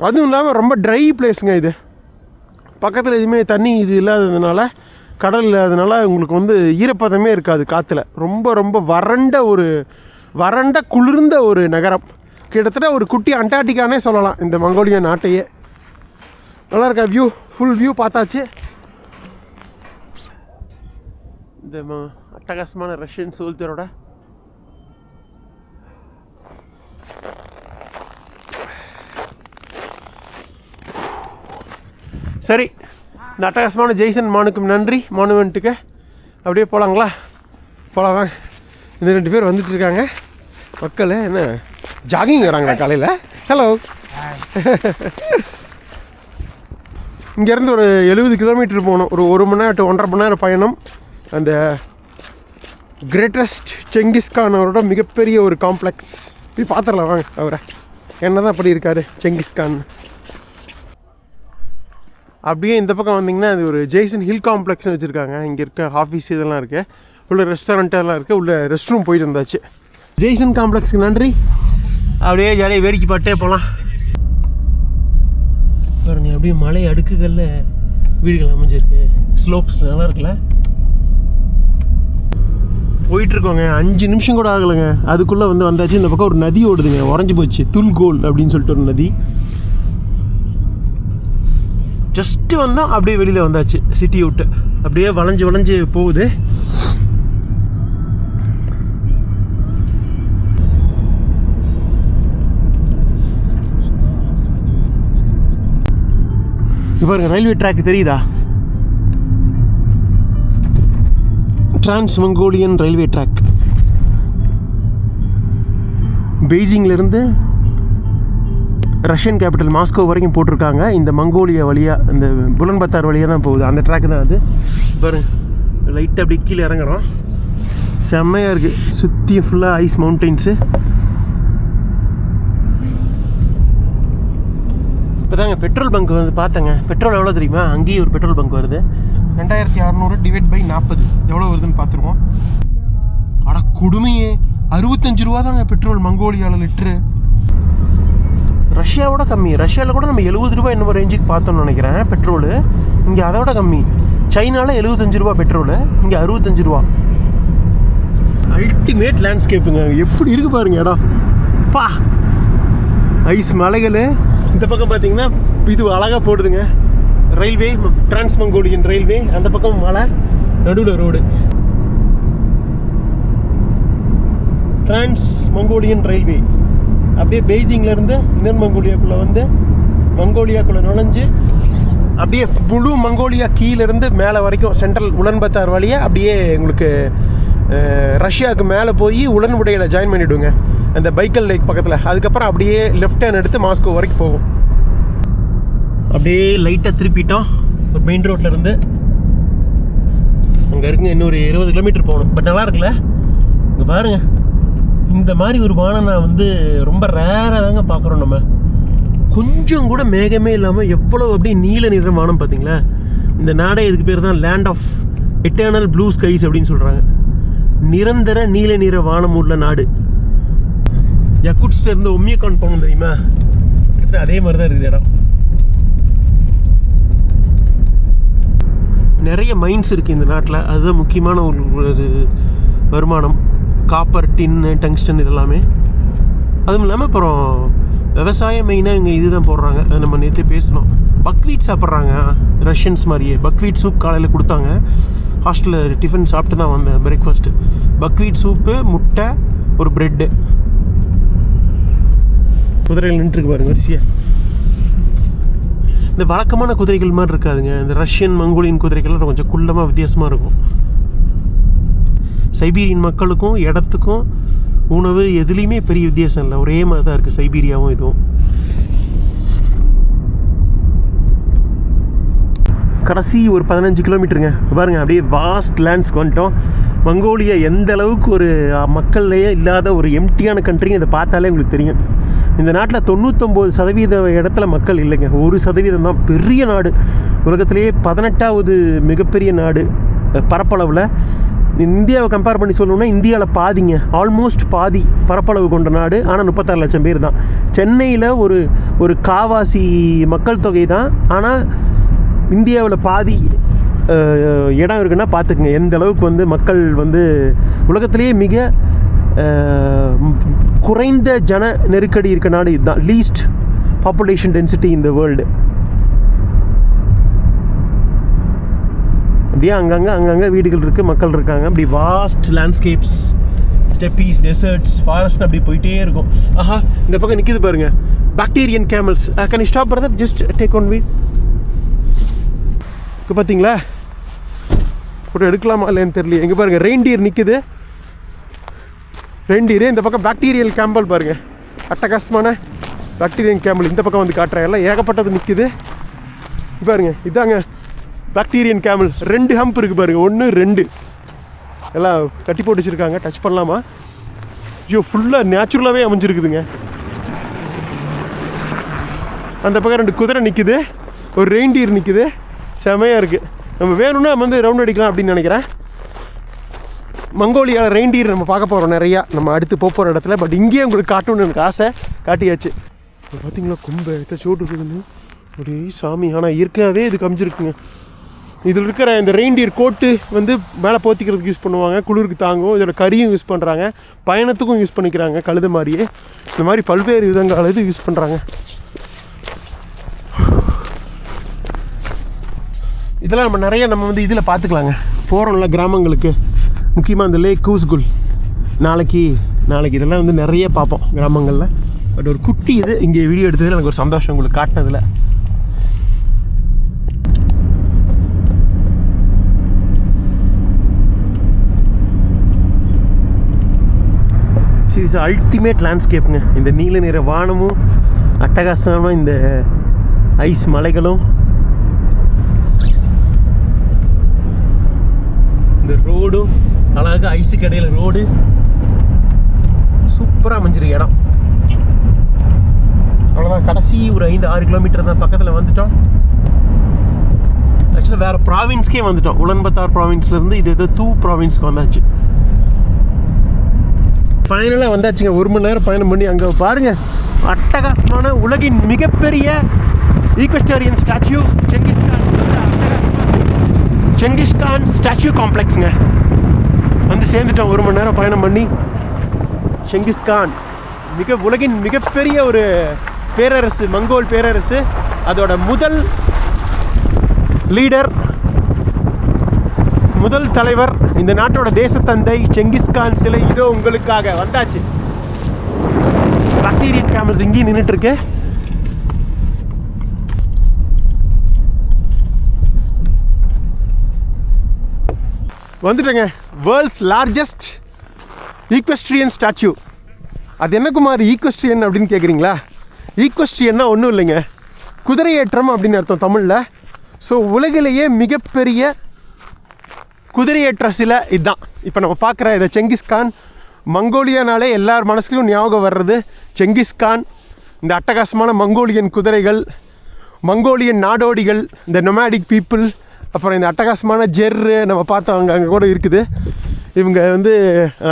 Speaker 1: அதுவும் இல்லாமல் ரொம்ப ட்ரை பிளேஸுங்க இது. பக்கத்தில் எதுவுமே தண்ணி இது இல்லாததுனால, கடல் இல்லாததுனால உங்களுக்கு வந்து ஈரப்பதமே இருக்காது காற்றுல. ரொம்ப ரொம்ப வறண்ட குளிர்ந்த ஒரு நகரம். கிட்டத்தட்ட ஒரு குட்டி அண்டார்டிகானே சொல்லலாம் இந்த மங்கோலியா நாட்டையே. நல்லா இருக்கா வியூ? ஃபுல் வியூ பார்த்தாச்சு. இந்த அட்டகாசமான ரஷ்யன் சோல்ஜரோட சரி, இந்த அட்டகாசமான ஜெய்சன் மானுக்கும் நன்றி. மானுமெண்ட்டுக்கு அப்படியே போகலாங்களா? போகலாம் வாங்க. இந்த 2 பேர் வந்துட்டுருக்காங்க மக்கள். என்ன ஜாகிங் வராங்களா காலையில்? ஹலோ. இங்கேருந்து ஒரு 70 கிலோமீட்டர் போகணும். ஒரு மணி நேரம் to 1.5 மணி நேரம் பயணம். அந்த கிரேட்டஸ்ட் செங்கிஸ்கானோட மிகப்பெரிய ஒரு காம்ப்ளெக்ஸ் போய் பார்த்துடலாம் வாங்க. அவரை என்ன தான் அப்படி இருக்கார் செங்கிஸ்கான். அப்படியே இந்த பக்கம் வந்தீங்கன்னா அது ஒரு ஜெய்சன் ஹில் காம்ப்ளெக்ஸ்னு வச்சுருக்காங்க. இங்கே இருக்க ஆஃபீஸ் இதெல்லாம் இருக்குது, உள்ள ரெஸ்டாரண்ட்டெல்லாம் இருக்குது, உள்ள ரெஸ்ட் ரூம் போயிட்டு வந்தாச்சு. ஜெய்சன் காம்ப்ளெக்ஸுக்கு நன்றி. அப்படியே ஜாலியாக வேடிக்கை பாட்டே போகலாம். பாருங்க அப்படியே மலை அடுக்குகளில் வீடுகள் அமைஞ்சிருக்கு, ஸ்லோப்ஸ் நல்லா இருக்குல்ல. போயிட்டுருக்கோங்க, 5 நிமிஷம் கூட ஆகலைங்க, அதுக்குள்ளே வந்தாச்சு. இந்த பக்கம் ஒரு நதி ஓடுதுங்க, உறைஞ்சி போச்சு, துல்கோல் அப்படின்னு சொல்லிட்டு ஒரு நதி. ஜஸ்ட்டு வந்தோம், அப்படியே வெளியில் வந்தாச்சு சிட்டியை விட்டு. அப்படியே வளைஞ்சு போகுது. இப்போ பாருங்க ரயில்வே ட்ராக் தெரியுதா? Trans Mongolian railway track. பெய்ஜிங்லேருந்து ரஷ்யன் கேபிட்டல் மாஸ்கோ வரைக்கும் போட்டிருக்காங்க. இந்த மங்கோலியா வழியாக, இந்த புலன்பத்தார் வழியாக தான் போகுது. அந்த ட்ராக்கு தான் அது. பாருங்க லைட்டாக அப்படி கீழே இறங்குறோம். செம்மையாக இருக்குது, சுற்றி ஃபுல்லாக ஐஸ் மவுண்டெயின்ஸு. இப்போ தாங்க பெட்ரோல் பங்க் பார்த்தேங்க. பெட்ரோல் எவ்வளோ தெரியுமா? அங்கேயும் ஒரு பெட்ரோல் பங்க் வருது. 2600 டிவைட் பை 40 எவ்வளோ வருதுன்னு பார்த்துருவோம். அட கொடுமையே, 65 ரூபா தாங்க பெட்ரோல் மங்கோலியாவில் லிட்ரு. ரஷ்யாவோட கம்மி. ரஷ்யாவில் கூட நம்ம 70 ரூபா என்னமோ ரேஞ்சுக்கு பார்த்தோம்னு நினைக்கிறேன் பெட்ரோலு. இங்கே அதை விட கம்மி. சைனாவில் 75 ரூபா பெட்ரோலு, இங்கே 65 ரூபா. அல்டிமேட் லேண்ட்ஸ்கேப்புங்க. எப்படி இருக்குது பாருங்க இடம். பா ஐஸ் மலைகள். இந்த பக்கம் பார்த்தீங்கன்னா இது அழகாக போடுதுங்க ரயில்வே, டிரான்ஸ் மங்கோலியன் ரயில்வே. அந்த பக்கம் மலை, நடுவில் ரோடு. டிரான்ஸ் மங்கோலியன் ரயில்வே அப்படியே பெய்ஜிங்லேருந்து இன்னர் மங்கோலியாக்குள்ளே மங்கோலியாக்குள்ளே நுழைஞ்சு அப்படியே முழு மங்கோலியா கீழேருந்து மேலே வரைக்கும் சென்ட்ரல் உலன்பத்தார் வழியாக அப்படியே உங்களுக்கு ரஷ்யாவுக்கு மேலே போய் உலன் உடையில் ஜாயின் பண்ணிவிடுங்க அந்த பைக்கல் லேக் பக்கத்தில். அதுக்கப்புறம் அப்படியே லெஃப்ட் ஹேண்ட் எடுத்து மாஸ்கோ வரைக்கும் போகும். அப்படியே லைட்டாக திருப்பிட்டோம் ஒரு மெயின் ரோட்லேருந்து. அங்கே இருக்குங்க, இன்னொரு 20 கிலோமீட்டர் போகணும். பட் நல்லா இருக்குல்ல? இங்கே பாருங்கள், இந்த மாதிரி ஒரு வானம் நான் ரொம்ப ரேராக தாங்க பார்க்குறோம். நம்ம கொஞ்சம் கூட மேகமே இல்லாமல் எவ்வளோ அப்படியே நீல நிற வானம் பார்த்தீங்களா? இந்த நாடே இதுக்கு பேர் தான் land of eternal blue skies அப்படின்னு சொல்கிறாங்க. நிரந்தர நீல நிற வானம் உள்ள நாடு. யக்குட்ஸ்ல இருந்து ஒமியக்கான் போகணும் தெரியுமா? அதே மாதிரி தான் இருக்குது இடம். நிறைய மைன்ஸ் இருக்குது இந்த நாட்டில். அதுதான் முக்கியமான ஒரு வருமானம். காப்பர், டின்னு, டங்ஸ்டன் இதெல்லாமே. அதுவும் இல்லாமல் அப்புறம் விவசாயம் மெயினாக இங்கே இதுதான் போடுறாங்க. அது நம்ம நேற்றே பேசணும். பக்வீட் சாப்பிட்றாங்க ரஷ்யன்ஸ் மாதிரியே. பக்வீட் சூப் காலையில் கொடுத்தாங்க. ஹாஸ்டலில் டிஃபன் சாப்பிட்டு தான் வந்தேன் பிரேக்ஃபாஸ்ட்டு. பக்வீட் சூப்பு, முட்டை, ஒரு ப்ரெட்டு. குதிரைகள் நின்றுருக்கு பாருங்க வரிசையாக. இந்த வழக்கமான குதிரைகள் மாதிரி இருக்காதுங்க. இந்த ரஷ்யன் மங்கோலியன் குதிரைகள்லாம் கொஞ்சம் குள்ளமாக வித்தியாசமாக இருக்கும். சைபீரியன் மக்களுக்கும் இடத்துக்கும் உணவு எதுலேயுமே பெரிய வித்தியாசம் இல்லை, ஒரே மாதிரி தான் இருக்குது சைபீரியாவும் இதுவும். கடைசி ஒரு 15 கிலோமீட்டருங்க பாருங்கள். அப்படியே வாஸ்ட் லேண்ட்ஸ்க்கு வந்துட்டோம். மங்கோலியா எந்த அளவுக்கு ஒரு மக்கள்லேயே இல்லாத ஒரு எம்டியான கண்ட்ரிங்க இதை பார்த்தாலே உங்களுக்கு தெரியும். இந்த நாட்டில் 99% இடத்துல மக்கள் இல்லைங்க, 1% தான். பெரிய நாடு, உலகத்திலேயே 18வது மிகப்பெரிய நாடு பரப்பளவில். இந்தியாவை கம்பேர் பண்ணி சொல்லணும்னா இந்தியாவில் பாதிங்க, ஆல்மோஸ்ட் பாதி பரப்பளவு கொண்ட நாடு. ஆனால் 36 லட்சம் பேர் தான். சென்னையில் ஒரு காவாசி மக்கள் தொகை தான். ஆனால் இந்தியாவில் பாதி இடம் இருக்குன்னா பார்த்துக்குங்க எந்த அளவுக்கு மக்கள் உலகத்திலேயே மிக குறைந்த ஜன நெருக்கடி இருக்க நாடு இதுதான். Least population density in the world. அப்படியே அங்கங்கே வீடுகள் இருக்குது, மக்கள் இருக்காங்க. அப்படி vast landscapes, steppes, deserts, forest அப்படி போயிட்டே இருக்கும். ஆஹா, இந்த பக்கம் நிற்கிது பாருங்கள் Bactrian camels. Can you stop brother, just take one wait. இப்போ பார்த்தீங்களா, ஃபோட்டோ எடுக்கலாமா இல்லைன்னு தெரியல. எங்கே பாருங்கள் ரெயின்டியர் நிற்குது. ரெயின்டியர். இந்த பக்கம் பாக்டீரியல் கேம்பல் பாருங்கள், அட்டகாசமான பாக்டீரியன் கேம்பல். இந்த பக்கம் காட்டுறேன், எல்லாம் ஏகப்பட்டது நிற்குது பாருங்க. இதாங்க பாக்டீரியன் கேமல். 2 ஹம்ப் இருக்குது பாருங்கள், 1 2 எல்லாம் கட்டி போட்டு வச்சுருக்காங்க. டச் பண்ணலாமா? ஐயோ, ஃபுல்லாக நேச்சுரலாகவே அமைஞ்சிருக்குதுங்க. அந்த பக்கம் 2 குதிரை நிற்குது. ஒரு ரெயின்டியர் நிற்குது, செமையாக இருக்குது. நம்ம வேணும்னா நம்ம வந்து ரவுண்ட் அடிக்கலாம் அப்படின்னு நினைக்கிறேன். மங்கோலியாவில் ரெயின்டியர் நம்ம பார்க்க போகிறோம் நிறையா நம்ம அடுத்து போகிற இடத்துல. பட் இங்கேயே உங்களுக்கு காட்டணும்னு எனக்கு ஆசை, காட்டியாச்சு. இப்போ பார்த்தீங்களா கும்பை எத்த சோட்டு இருக்குதுன்னு அப்படியே சாமி. ஆனால் இயற்கையாகவே இது கமிச்சிருக்குங்க. இதில் இருக்கிற இந்த ரெயின்டியர் கோட்டு வந்து மேலே போத்திக்கிறதுக்கு யூஸ் பண்ணுவாங்க, குளிருக்கு தாங்கும். இதோட கறியும் யூஸ் பண்ணுறாங்க, பயணத்துக்கும் யூஸ் பண்ணிக்கிறாங்க. கழுத மாதிரியே இந்த மாதிரி பல்வேறு விதங்கள் இது யூஸ் பண்ணுறாங்க. இதெல்லாம் நம்ம வந்து இதில் பார்த்துக்கலாங்க. போகிறோம்ல கிராமங்களுக்கு, முக்கியமாக இந்த லேக் கூஸ்குல். நாளைக்கு இதெல்லாம் வந்து நிறைய பார்ப்போம் கிராமங்களில். பட் ஒரு குட்டி இது இங்கே வீடியோ எடுத்ததில் எனக்கு ஒரு சந்தோஷம் உங்களுக்கு காட்டினதில். சரி, அல்டிமேட் லேண்ட்ஸ்கேப்புங்க. இந்த நீல நிற வானமும் அட்டகாசமாக இந்த ஐஸ் மலைகளும் இந்த ரோடும் அழகாக ஐஸுக்கு இடையில ரோடு சூப்பராக அமைஞ்சிருக்கு இடம். அவ்வளோதான், கடைசி ஒரு 5-6 கிலோமீட்டர் தான் பக்கத்தில் வந்துட்டோம். ஆக்சுவலாக வேறு ப்ராவின்ஸ்க்கே வந்துட்டோம். உலன்பத்தார் ப்ராவின்ஸ்லேருந்து இது ஏதோ தூ ப்ராவின்ஸ்க்கு வந்தாச்சு. ஃபைனலாக வந்தாச்சுங்க. 1 மணி நேரம் பயணம் பண்ணி அங்கே பாருங்கள் அட்டகாசமான உலகின் மிகப்பெரிய ஈக்வெஸ்டேரியன் ஸ்டாச்சு செங்கிஸ்கான் ஸ்டாச்சு காம்ப்ளெக்ஸுங்க. வந்து சேர்ந்துட்டோம் 1 மணி நேரம் பயணம் பண்ணி. செங்கிஸ்கான் உலகின் மிகப்பெரிய ஒரு பேரரசு, மங்கோல் பேரரசு. அதோட முதல் லீடர், முதல் தலைவர், இந்த நாட்டோட தேசத்தந்தை செங்கிஸ்கான் சிலை இதோ உங்களுக்காக வந்தாச்சு. பக்டீரியன் கேமல்ஸ் இங்கேயும் நின்றுட்டு இருக்கு. வந்துட்டேங்க. World's largest equestrian statue. அது என்ன குமார் ஈக்வெஸ்ட்ரியன் அப்படின்னு கேட்குறீங்களா? ஈக்வெஸ்ட்ரியன்னா ஒன்றும் இல்லைங்க, குதிரையேற்றம் அப்படின்னு அர்த்தம் தமிழில். ஸோ உலகிலேயே மிகப்பெரிய குதிரையேற்ற சிலை இதுதான். இப்போ நம்ம பார்க்குற இதை செங்கிஸ்கான். மங்கோலியானாலே எல்லார் மனசுலையும் ஞாபகம் வர்றது செங்கிஸ்கான். இந்த அட்டகாசமான மங்கோலியன் குதிரைகள், மங்கோலியன் நாடோடிகள், இந்த நொமேடிக் பீப்புள், அப்புறம் இந்த அட்டகாசமான ஜெர்ரு நம்ம பார்த்தோம் அங்கே கூட இருக்குது. இவங்க வந்து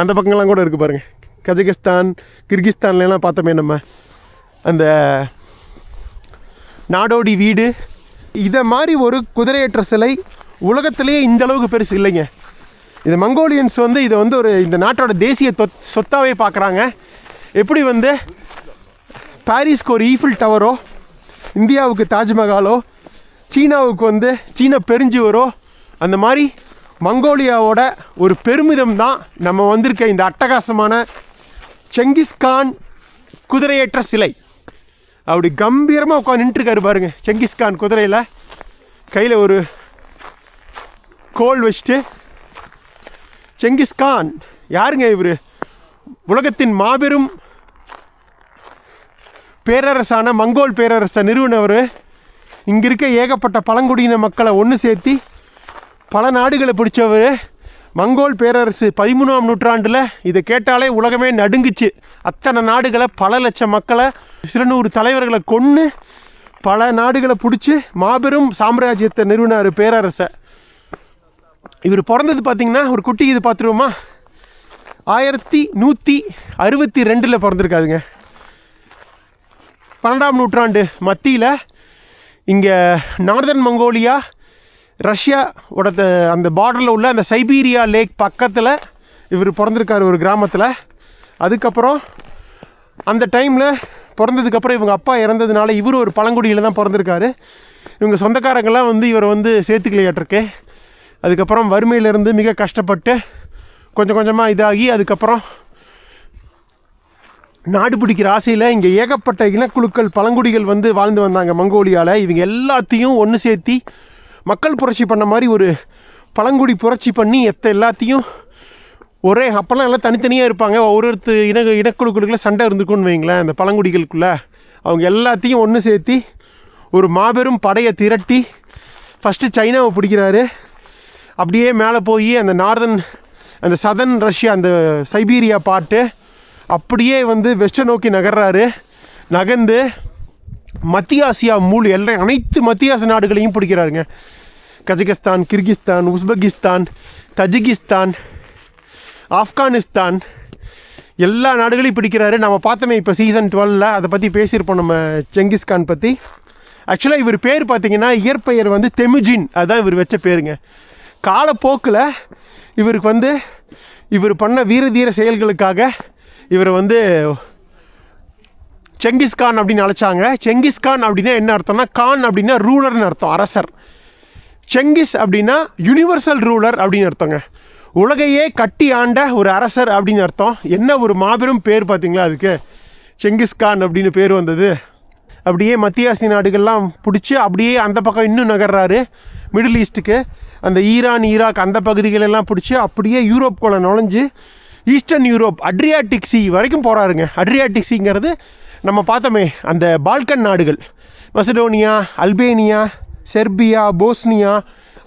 Speaker 1: அந்த பக்கங்கள்லாம் கூட இருக்குது பாருங்கள். கஜகிஸ்தான், கிர்கிஸ்தான்லாம் பார்த்தோமே நம்ம அந்த நாடோடி வீடு. இதை மாதிரி ஒரு குதிரையேற்ற சிலை உலகத்திலேயே இந்த அளவுக்கு பெருசு இல்லைங்க. இந்த மங்கோலியன்ஸ் வந்து இதை வந்து இந்த நாட்டோட தேசிய சொத்தாவே பார்க்குறாங்க. எப்படி வந்து பாரிஸ்க்கு ஒரு ஈஃபில் டவரோ, இந்தியாவுக்கு தாஜ்மஹாலோ, சீனாவுக்கு வந்து சீன பெருஞ்சுவரோ, அந்த மாதிரி மங்கோலியாவோட ஒரு பெருமிதம் தான் நம்ம வந்திருக்க இந்த அட்டகாசமான செங்கிஸ்கான் குதிரையேற்ற சிலை. அப்படி கம்பீரமாக உட்காந்து நின்றுருக்காரு பாருங்க. செங்கிஸ்கான் குதிரையில் கையில் ஒரு கோல் வச்சுட்டு. செங்கிஸ்கான் யாருங்க இவர்? உலகத்தின் மாபெரும் பேரரசான மங்கோல் பேரரசை நிறுவனவர். இங்கே இருக்க ஏகப்பட்ட பழங்குடியின மக்களை ஒன்று சேர்த்தி பல நாடுகளை பிடிச்சவர். மங்கோல் பேரரசு 13ஆம் நூற்றாண்டில் இதை கேட்டாலே உலகமே நடுங்குச்சு. அத்தனை நாடுகளை, பல லட்சம் மக்களை, 200 தலைவர்களை கொன்று பல நாடுகளை பிடிச்சி மாபெரும் சாம்ராஜ்யத்தை நிறுவனார், பேரரசை. இவர் பிறந்தது பார்த்திங்கன்னா ஒரு குட்டி இது பார்த்துருவோமா, 1162 பிறந்திருக்காதுங்க. 12ஆம் நூற்றாண்டு மத்தியில் இங்கே நார்தர்ன் மங்கோலியா, ரஷ்யாவோட அந்த பார்டரில் உள்ள அந்த சைபீரியா லேக் பக்கத்தில் இவர் பிறந்திருக்காரு ஒரு கிராமத்தில். அதுக்கப்புறம் அந்த டைமில் பிறந்ததுக்கப்புறம் இவங்க அப்பா இறந்ததுனால இவர் ஒரு பழங்குடியில் தான் பிறந்திருக்காரு. இவங்க சொந்தக்காரங்கள்லாம் வந்து இவரை வந்து சேர்த்துக்கலையாட்டிருக்கு. அதுக்கப்புறம் வறுமையிலேருந்து மிக கஷ்டப்பட்டு கொஞ்சம் கொஞ்சமாக இதாகி அதுக்கப்புறம் நாடு பிடிக்கிற ஆசையில் இங்கே ஏகப்பட்ட இனக்குழுக்கள், பழங்குடிகள் வந்து வாழ்ந்து வந்தாங்க மங்கோலியாவில். இவங்க எல்லாத்தையும் ஒன்று சேர்த்தி மக்கள் புரட்சி பண்ண மாதிரி ஒரு பழங்குடி புரட்சி பண்ணி எல்லாத்தையும் ஒரே, அப்போல்லாம் எல்லாம் தனித்தனியாக இருப்பாங்க. இனக்குழுக்களுக்குள்ள சண்டை இருந்துக்குன்னு வைங்களேன். அந்த பழங்குடிகளுக்குள்ளே அவங்க எல்லாத்தையும் ஒன்று சேர்த்தி ஒரு மாபெரும் படையை திரட்டி ஃபஸ்ட்டு சைனாவை பிடிக்கிறாரு. அப்படியே மேலே போய் அந்த சதர்ன் ரஷ்யா, அந்த சைபீரியா பார்ட்டு அப்படியே வந்து வெஸ்டை நோக்கி நகர்றாரு. நகர்ந்து மத்திய ஆசியா மூல் எல்லாம் அனைத்து மத்திய ஆசிய நாடுகளையும் பிடிக்கிறாருங்க. Kazakhstan, Kyrgyzstan, Uzbekistan, Tajikistan, Afghanistan எல்லா நாடுகளையும் பிடிக்கிறாரு. நம்ம பார்த்தோமே இப்போ சீசன் 12 அதை பற்றி பேசியிருப்போம் நம்ம செங்கிஸ்கான் பற்றி. ஆக்சுவலாக இவர் பேர் பார்த்திங்கன்னா இயற்பெயர் வந்து தெமுஜின், அதுதான் இவர் வச்ச பேருங்க. காலப்போக்கில் இவருக்கு வந்து இவர் பண்ண வீரதீர செயல்களுக்காக இவர் வந்து செங்கிஸ்கான் அப்படின்னு அழைச்சாங்க. செங்கிஸ்கான் அப்படின்னா என்ன அர்த்தம்னா, கான் அப்படின்னா ரூலர்னு அர்த்தம், அரசர். செங்கிஸ் அப்படின்னா யூனிவர்சல் ரூலர் அப்படின்னு அர்த்தங்க, உலகையே கட்டி ஆண்ட ஒரு அரசர் அப்படின்னு அர்த்தம். என்ன ஒரு மாபெரும் பேர் பார்த்தீங்களா அதுக்கு, செங்கிஸ்கான் அப்படின்னு பேர் வந்தது. அப்படியே மத்திய ஆசிய நாடுகள்லாம் பிடிச்சி அப்படியே அந்த பக்கம் இன்னும் நகர்றாரு மிடில் ஈஸ்ட்டுக்கு. அந்த ஈரான், ஈராக் அந்த பகுதிகளெல்லாம் பிடிச்சி அப்படியே யூரோப்குள்ளே நுழைஞ்சு ஈஸ்டர்ன் யூரோப் அட்ரியாட்டிக் சி வரைக்கும் போகிறாருங்க. அட்ரியாட்டிக் சீங்கிறது நம்ம பார்த்தோமே அந்த பால்கன் நாடுகள், மெசடோனியா, அல்பேனியா, செர்பியா, போஸ்னியா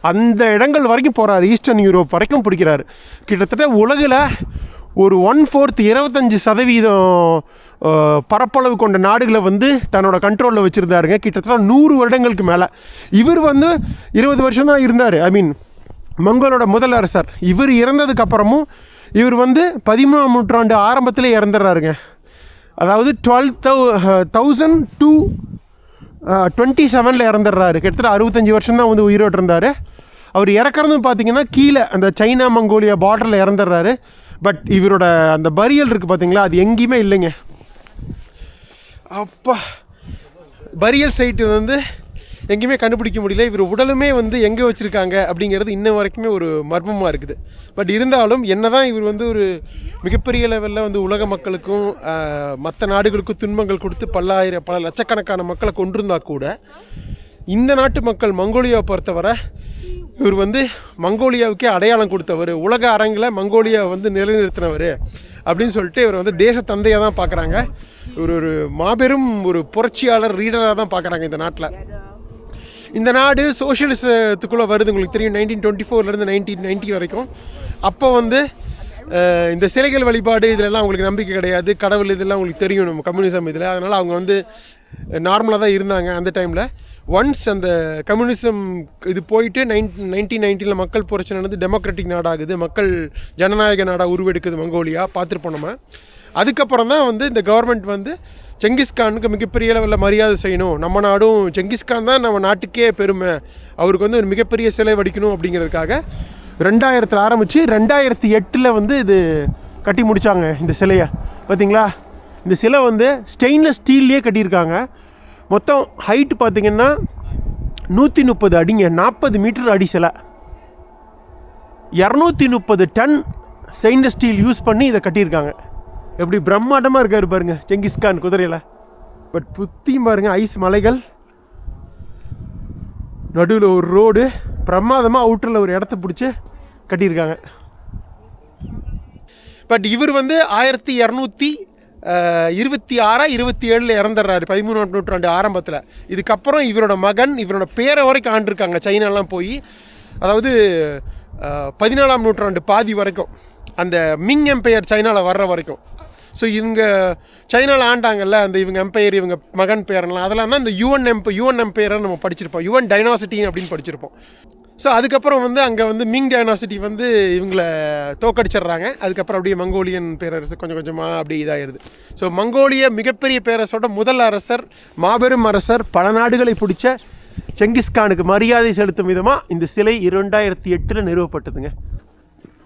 Speaker 1: அந்த இடங்கள் வரைக்கும் போகிறாரு. ஈஸ்டர்ன் யூரோப் வரைக்கும் பிடிக்கிறாரு. கிட்டத்தட்ட உலகில் ஒரு 1/4 25% பரப்பளவு கொண்ட நாடுகளை வந்து தன்னோட கண்ட்ரோலில் வச்சுருந்தாருங்க. கிட்டத்தட்ட 100 வருடங்களுக்கு மேலே. இவர் வந்து 20 வருஷம் தான் இருந்தார். ஐ மீன் மங்கோலோட முதல் அரசர். இவர் இறந்ததுக்கப்புறமும் இவர் வந்து 13ஆம் நூற்றாண்டு ஆரம்பத்தில் இறந்துடுறாருங்க. அதாவது 1227 இறந்துடுறாரு. கிட்டத்தட்ட 65 வருஷம் தான் வந்து உயிரோடு இருந்தார். அவர் இறக்குறதும் பார்த்தீங்கன்னா கீழே அந்த சைனா மங்கோலியா பார்டரில் இறந்துடுறாரு. பட் இவரோட அந்த பரியல் இருக்குது பார்த்தீங்களா, அது எங்கேயுமே இல்லைங்க. அப்பா, பரியல் சைட்டு வந்து எங்கேயுமே கண்டுபிடிக்க முடியல. இவர் உடலுமே வந்து எங்கே வச்சுருக்காங்க அப்படிங்கிறது இன்ன வரைக்குமே ஒரு மர்மமாக இருக்குது. பட் இருந்தாலும் என்ன தான் இவர் வந்து ஒரு மிகப்பெரிய லெவலில் வந்து உலக மக்களுக்கும் மற்ற நாடுகளுக்கும் துன்பங்கள் கொடுத்து பல லட்சக்கணக்கான மக்களை கொண்டிருந்தால் கூட இந்த நாட்டு மக்கள் மங்கோலியாவை பொறுத்தவரை இவர் வந்து மங்கோலியாவுக்கே அடையாளம் கொடுத்தவர், உலக அரங்கில் மங்கோலியாவை வந்து நிலைநிறுத்தினவர் அப்படின்னு சொல்லிட்டு இவர் வந்து தேச தந்தையாக தான் பார்க்குறாங்க. இவர் ஒரு மாபெரும் ஒரு புரட்சியாளர், ரீடராக தான் பார்க்குறாங்க இந்த நாட்டில். இந்த நாடு சோஷியலிசத்துக்குள்ளே வருது. உங்களுக்கு தெரியும் 1924 1990 வரைக்கும். அப்போ வந்து இந்த சிலைகள் வழிபாடு இதிலெல்லாம் அவங்களுக்கு நம்பிக்கை கிடையாது. கடவுள் இதெல்லாம் உங்களுக்கு தெரியும் நம்ம கம்யூனிசம் இதில். அதனால் அவங்க வந்து நார்மலாக தான் இருந்தாங்க அந்த டைமில். ஒன்ஸ் அந்த கம்யூனிசம் இது போயிட்டு 1990 மக்கள் புரட்சி நடந்து டெமோக்ராட்டிக் நாடாகுது, மக்கள் ஜனநாயக நாடாக உருவெடுக்குது மங்கோலியா, பார்த்துருப்போம் நம்ம. அதுக்கப்புறம் தான் வந்து இந்த கவர்மெண்ட் வந்து செங்கிஸ்கானுக்கு மிகப்பெரிய லெவலில் மரியாதை செய்யணும், நம்ம நாடும் செங்கிஸ்கான் தான் நம்ம நாட்டுக்கே பெருமை, அவருக்கு வந்து ஒரு மிகப்பெரிய சிலை வடிக்கணும் அப்படிங்கிறதுக்காக 2000 ஆரம்பித்து 2008 வந்து இது கட்டி முடித்தாங்க இந்த சிலையை. பார்த்திங்களா, இந்த சிலை வந்து ஸ்டெயின்லெஸ் ஸ்டீல்லையே கட்டியிருக்காங்க. மொத்தம் ஹைட்டு பார்த்திங்கன்னா 130 அடிங்க, 40 மீட்டர் அடி சிலை. 230 டன் ஸ்டெயின்லெஸ் ஸ்டீல் யூஸ் பண்ணி இதை கட்டியிருக்காங்க. எப்படி பிரம்மாண்டமாக இருக்காரு பாருங்க செங்கிஸ்கான் குதிரையில். பட் புத்தியும் பாருங்கள், ஐஸ் மலைகள், நடுவில் ஒரு ரோடு, பிரமாதமாக அவுட்டரில் ஒரு இடத்த பிடிச்சி கட்டியிருக்காங்க. பட் இவர் வந்து 1226-27 இறந்துடுறாரு 13ஆம் நூற்றாண்டு ஆரம்பத்தில். இதுக்கப்புறம் இவரோட மகன் இவரோட பேரை வரைக்கும் ஆண்டிருக்காங்க சைனாலாம் போய். அதாவது 14ஆம் நூற்றாண்டு பாதி வரைக்கும், அந்த மிங் எம்பையர் சைனாவில் வர்ற வரைக்கும். ஸோ இவங்க சைனாவில் ஆண்டாங்கல்ல அந்த இவங்க எம்பையர், இவங்க மகன் பேரெல்லாம், அதெல்லாம் தான் இந்த யுவன் எம்பையரை நம்ம படிச்சிருப்போம், யுவன் டைனாசிட்டி அப்படின்னு படிச்சிருப்போம். ஸோ அதுக்கப்புறம் வந்து அங்கே வந்து மிங் டைனாசிட்டி வந்து இவங்களை தோக்கடிச்சிட்றாங்க. அதுக்கப்புறம் அப்படியே மங்கோலியன் பேரரசு கொஞ்சம் கொஞ்சமாக அப்படியே இதாகிடுது. ஸோ மங்கோலிய மிகப்பெரிய பேரரசோட முதல் அரசர், மாபெரும் அரசர், பல நாடுகளை பிடிச்ச செங்கிஸ்கானுக்கு மரியாதை செலுத்தும் விதமாக இந்த சிலை 2008 நிறுவப்பட்டதுங்க.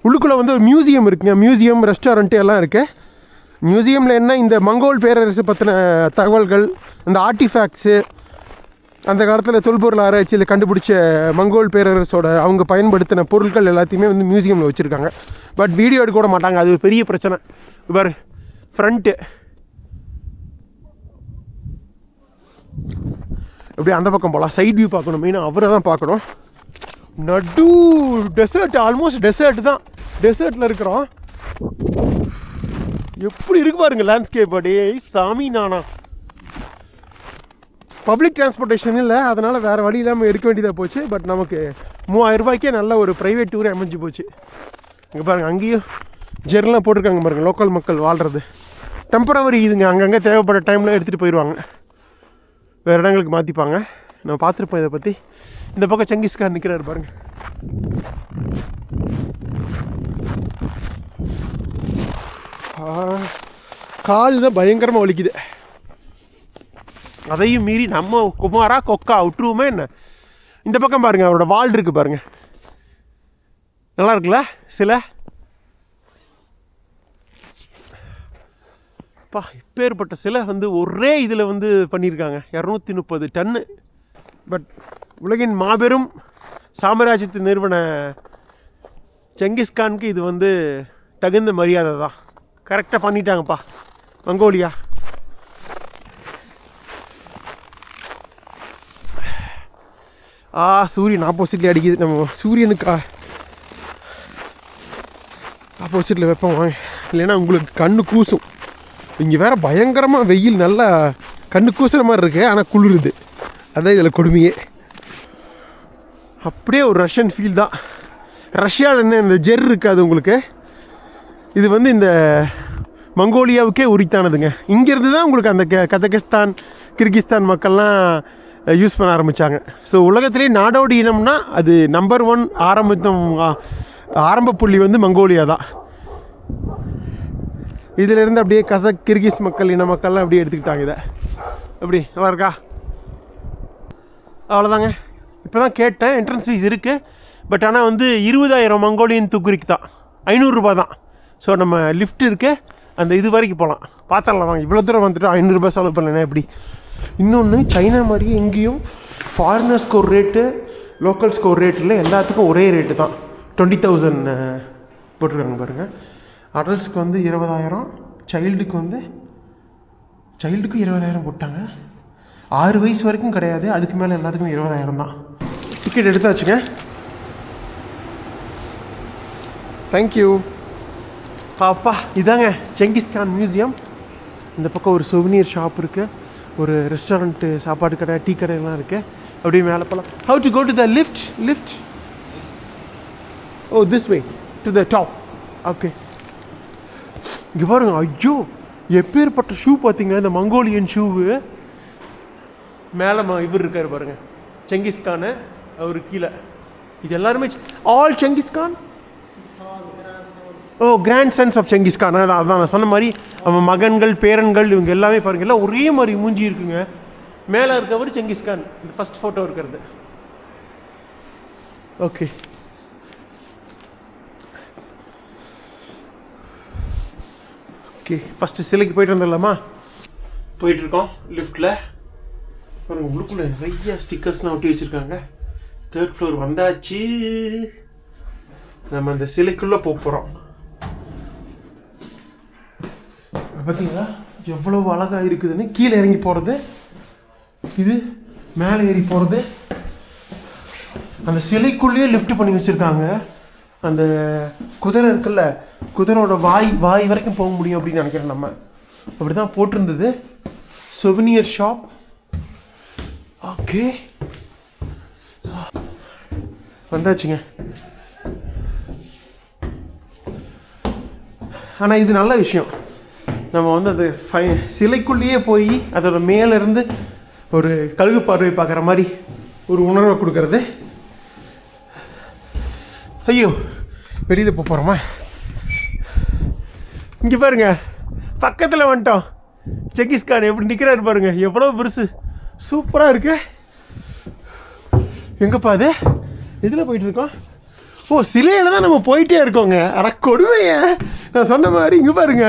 Speaker 1: உள்ளுக்குள்ளே வந்து ஒரு மியூசியம் இருக்குங்க, மியூசியம், ரெஸ்டாரண்ட்டு எல்லாம் இருக்குது. மியூசியமில் என்ன, இந்த மங்கோல் பேரரசு பற்றின தகவல்கள், அந்த ஆர்டிஃபேக்ட்ஸு, அந்த காலத்தில் தொல்பொருள் ஆராய்ச்சியில் கண்டுபிடிச்ச மங்கோல் பேரரசோட அவங்க பயன்படுத்தின பொருட்கள் எல்லாத்தையுமே வந்து மியூசியமில் வச்சுருக்காங்க. பட் வீடியோ எடுக்க கூட மாட்டாங்க, அது ஒரு பெரிய பிரச்சனை. இவர் ஃப்ரண்ட்டு அப்படியே அந்த பக்கம் போகலாம், சைட் வியூ பார்க்கணும், மெயினாக அவரை தான் பார்க்கணும். நடு டெசர்ட், ஆல்மோஸ்ட் டெசர்ட் தான், டெசர்ட்டில் இருக்கிறோம். எப்படி இருக்கு பாருங்க லேண்ட்ஸ்கேப், அப்படியே சாமி நானா. பப்ளிக் டிரான்ஸ்போர்ட்டேஷன் இல்லை, அதனால் வேறு வழி இல்லாமல் இருக்க வேண்டியதாக போச்சு. பட் நமக்கு 3000 ரூபாய்க்கே நல்ல ஒரு ப்ரைவேட் டூரே அமைஞ்சு போச்சு. இங்கே பாருங்கள், அங்கேயும் ஜெர்லாம் போட்டிருக்காங்க பாருங்கள், லோக்கல் மக்கள் வாழ்கிறது. டெம்பரவரி இதுங்க, அங்கங்கே தேவைப்பட்ட டைமில் எடுத்துகிட்டு போயிடுவாங்க. வேறு இடங்களுக்கு மாற்றிப்பாங்க. நம்ம பார்த்துருப்போம் இதை பற்றி. இந்த பக்கம் செங்கிஸ்கான் நிற்கிறாரு பாருங்க. கால் தான் பயங்கரமாக வலிக்குது. அதையும் மீறி நம்ம குமாரா கொக்கா விட்டுருவோமே என்ன. இந்த பக்கம் பாருங்கள், அவரோட வால் இருக்குது பாருங்கள், நல்லா இருக்குல்ல சிலை. பா, இப்பேற்பட்ட சிலை வந்து ஒரே இதில் வந்து பண்ணியிருக்காங்க. 230 டன்னு. பட் உலகின் மாபெரும் சாம்ராஜ்யத்தை நிறுவன செங்கிஸ்கானுக்கு இது வந்து தகுந்த மரியாதை தான். கரெக்டாக பண்ணிட்டாங்கப்பா மங்கோலியா. சூரியன் ஆப்போசிட்லேயே அடிக்குது. நம்ம சூரியனுக்கு ஆப்போசிட்டில் வைப்போம் வாங்க, இல்லைன்னா உங்களுக்கு கண்ணு கூசும். இங்கே வேறு பயங்கரமாக வெயில், நல்லா கண்ணு கூசுகிற மாதிரி இருக்குது, ஆனால் குளிருது. அதான் இதில் கொடுமையே. அப்படியே ஒரு ரஷ்யன் ஃபீல் தான். ரஷ்யாவில் என்ன இந்த ஜெர் இருக்காது உங்களுக்கு, இது வந்து இந்த மங்கோலியாவுக்கே உரித்தானதுங்க. இங்கேருந்து தான் உங்களுக்கு அந்த கஜகஸ்தான் கிர்கிஸ்தான் மக்கள்லாம் யூஸ் பண்ண ஆரம்பித்தாங்க. ஸோ உலகத்திலே நாடோடி இனம்னா அது நம்பர் 1 ஆரம்ப புள்ளி வந்து மங்கோலியா தான். இதிலேருந்து அப்படியே கசக் கிர்கிஸ் மக்கள் இன மக்கள்லாம் அப்படியே எடுத்துக்கிட்டாங்க இதை. எப்படி நல்லா இருக்கா? அவ்வளோதாங்க. இப்போ தான் கேட்டேன், என்ட்ரன்ஸ் ஃபீஸ் இருக்குது. பட் ஆனால் வந்து 20,000 மங்கோலியன் துக்குரிக்கு தான், 500 ரூபா தான். ஸோ நம்ம லிஃப்ட் இருக்குது, அந்த இது வரைக்கும் போகலாம். பார்த்துடலாம் வாங்க. இவ்வளோ தூரம் வந்துட்டு 500 ரூபா செலவு பண்ணலன்னா எப்படி? இன்னொன்று, சைனா மாதிரியே எங்கேயும் ஃபாரினர்ஸ்க்கு ஒரு ரேட்டு, லோக்கல்ஸ்க்கு ஒரு ரேட் இல்லை, எல்லாத்துக்கும் ஒரே ரேட்டு தான். 20,000 போட்டிருக்காங்க பாருங்கள். அடல்ட்ஸ்க்கு வந்து 20,000, சைல்டுக்கு 20,000 போட்டாங்க. 6 வயசு வரைக்கும் கிடையாது, அதுக்கு மேலே எல்லாத்துக்கும் 20,000 தான். டிக்கெட் எடுத்தாச்சுங்க. தேங்க்யூ. பாப்பா, இதாங்க செங்கிஸ்கான் மியூசியம். இந்த பக்கம் ஒரு சொவினியர் ஷாப் இருக்குது, ஒரு ரெஸ்டாரண்ட்டு, சாப்பாடு கடை, டீ கடையெல்லாம் இருக்குது. அப்படியே மேலே போகலாம். How to go to the lift? ஓ, this way to the top. Okay, இங்கே பாருங்க. ஐயோ, எப்பேற்பட்ட ஷூ பார்த்தீங்கன்னா, இந்த மங்கோலியன் ஷூவு. மேலே இவர் இருக்கார் பாருங்க, செங்கிஸ்கானு. அவர் கீழே இது எல்லாருமே ஆல் செங்கிஸ்கான். ஓ, கிராண்ட் சன்ஸ் ஆஃப் செங்கிஸ்கான். அதான் நான் சொன்ன மாதிரி அவன் மகன்கள், பேரன்கள், இவங்க எல்லாமே பாருங்கள், எல்லாம் ஒரே மாதிரி மூஞ்சி இருக்குங்க. மேலே இருக்கவர் செங்கிஸ்கான், இந்த ஃபஸ்ட் ஃபோட்டோ இருக்கிறது. ஓகே, ஃபஸ்ட்டு சிலைக்கு போயிட்டு வந்துடலாமா? போயிட்டுருக்கோம் லிஃப்ட்டில். பாருங்கள், உள்ளுக்குள்ளே நிறைய ஸ்டிக்கர்ஸ்லாம் ஒட்டி வச்சுருக்காங்க. 3rd ஃப்ளோர் வந்தாச்சு. நம்ம அந்த சிலைக்குள்ளே போகிறோம். பார்த்தீங்களா எவ்வளவு அழகாக இருக்குதுன்னு. கீழே இறங்கி போகிறது, இது மேலே ஏறி போகிறது. அந்த சிலைக்குள்ளேயே லிஃப்ட் பண்ணி வச்சுருக்காங்க. அந்த குதிரை இருக்குல்ல, குதிரோட வாய் வரைக்கும் போக முடியும் அப்படின்னு நினைக்கிறேன். நம்ம அப்படி தான் போட்டிருந்தது. Souvenir shop. ஓகே, வந்தாச்சுங்க. ஆனால் இது நல்ல விஷயம். நம்ம வந்து அது சிலைக்குள்ளேயே போய் அதோட மேலேருந்து ஒரு கழுகு பார்வை பார்க்குற மாதிரி ஒரு உணர்வை கொடுக்கறது. ஐயோ, வெளியில் போகிறோமா? இங்கே பாருங்க, பக்கத்தில் வந்துட்டோம். செங்கிஸ்கான் எப்படி நிற்கிறாரு பாருங்க, எவ்வளோ பெருசு, சூப்பராக இருக்கு. எங்கப்பா அது? இதில் போயிட்டுருக்கோம். ஓ, சிலையில் தான் நம்ம போயிட்டே இருக்கோங்க. ஆனால் கொடுமைய நான் சொன்ன மாதிரி இங்கே பாருங்க,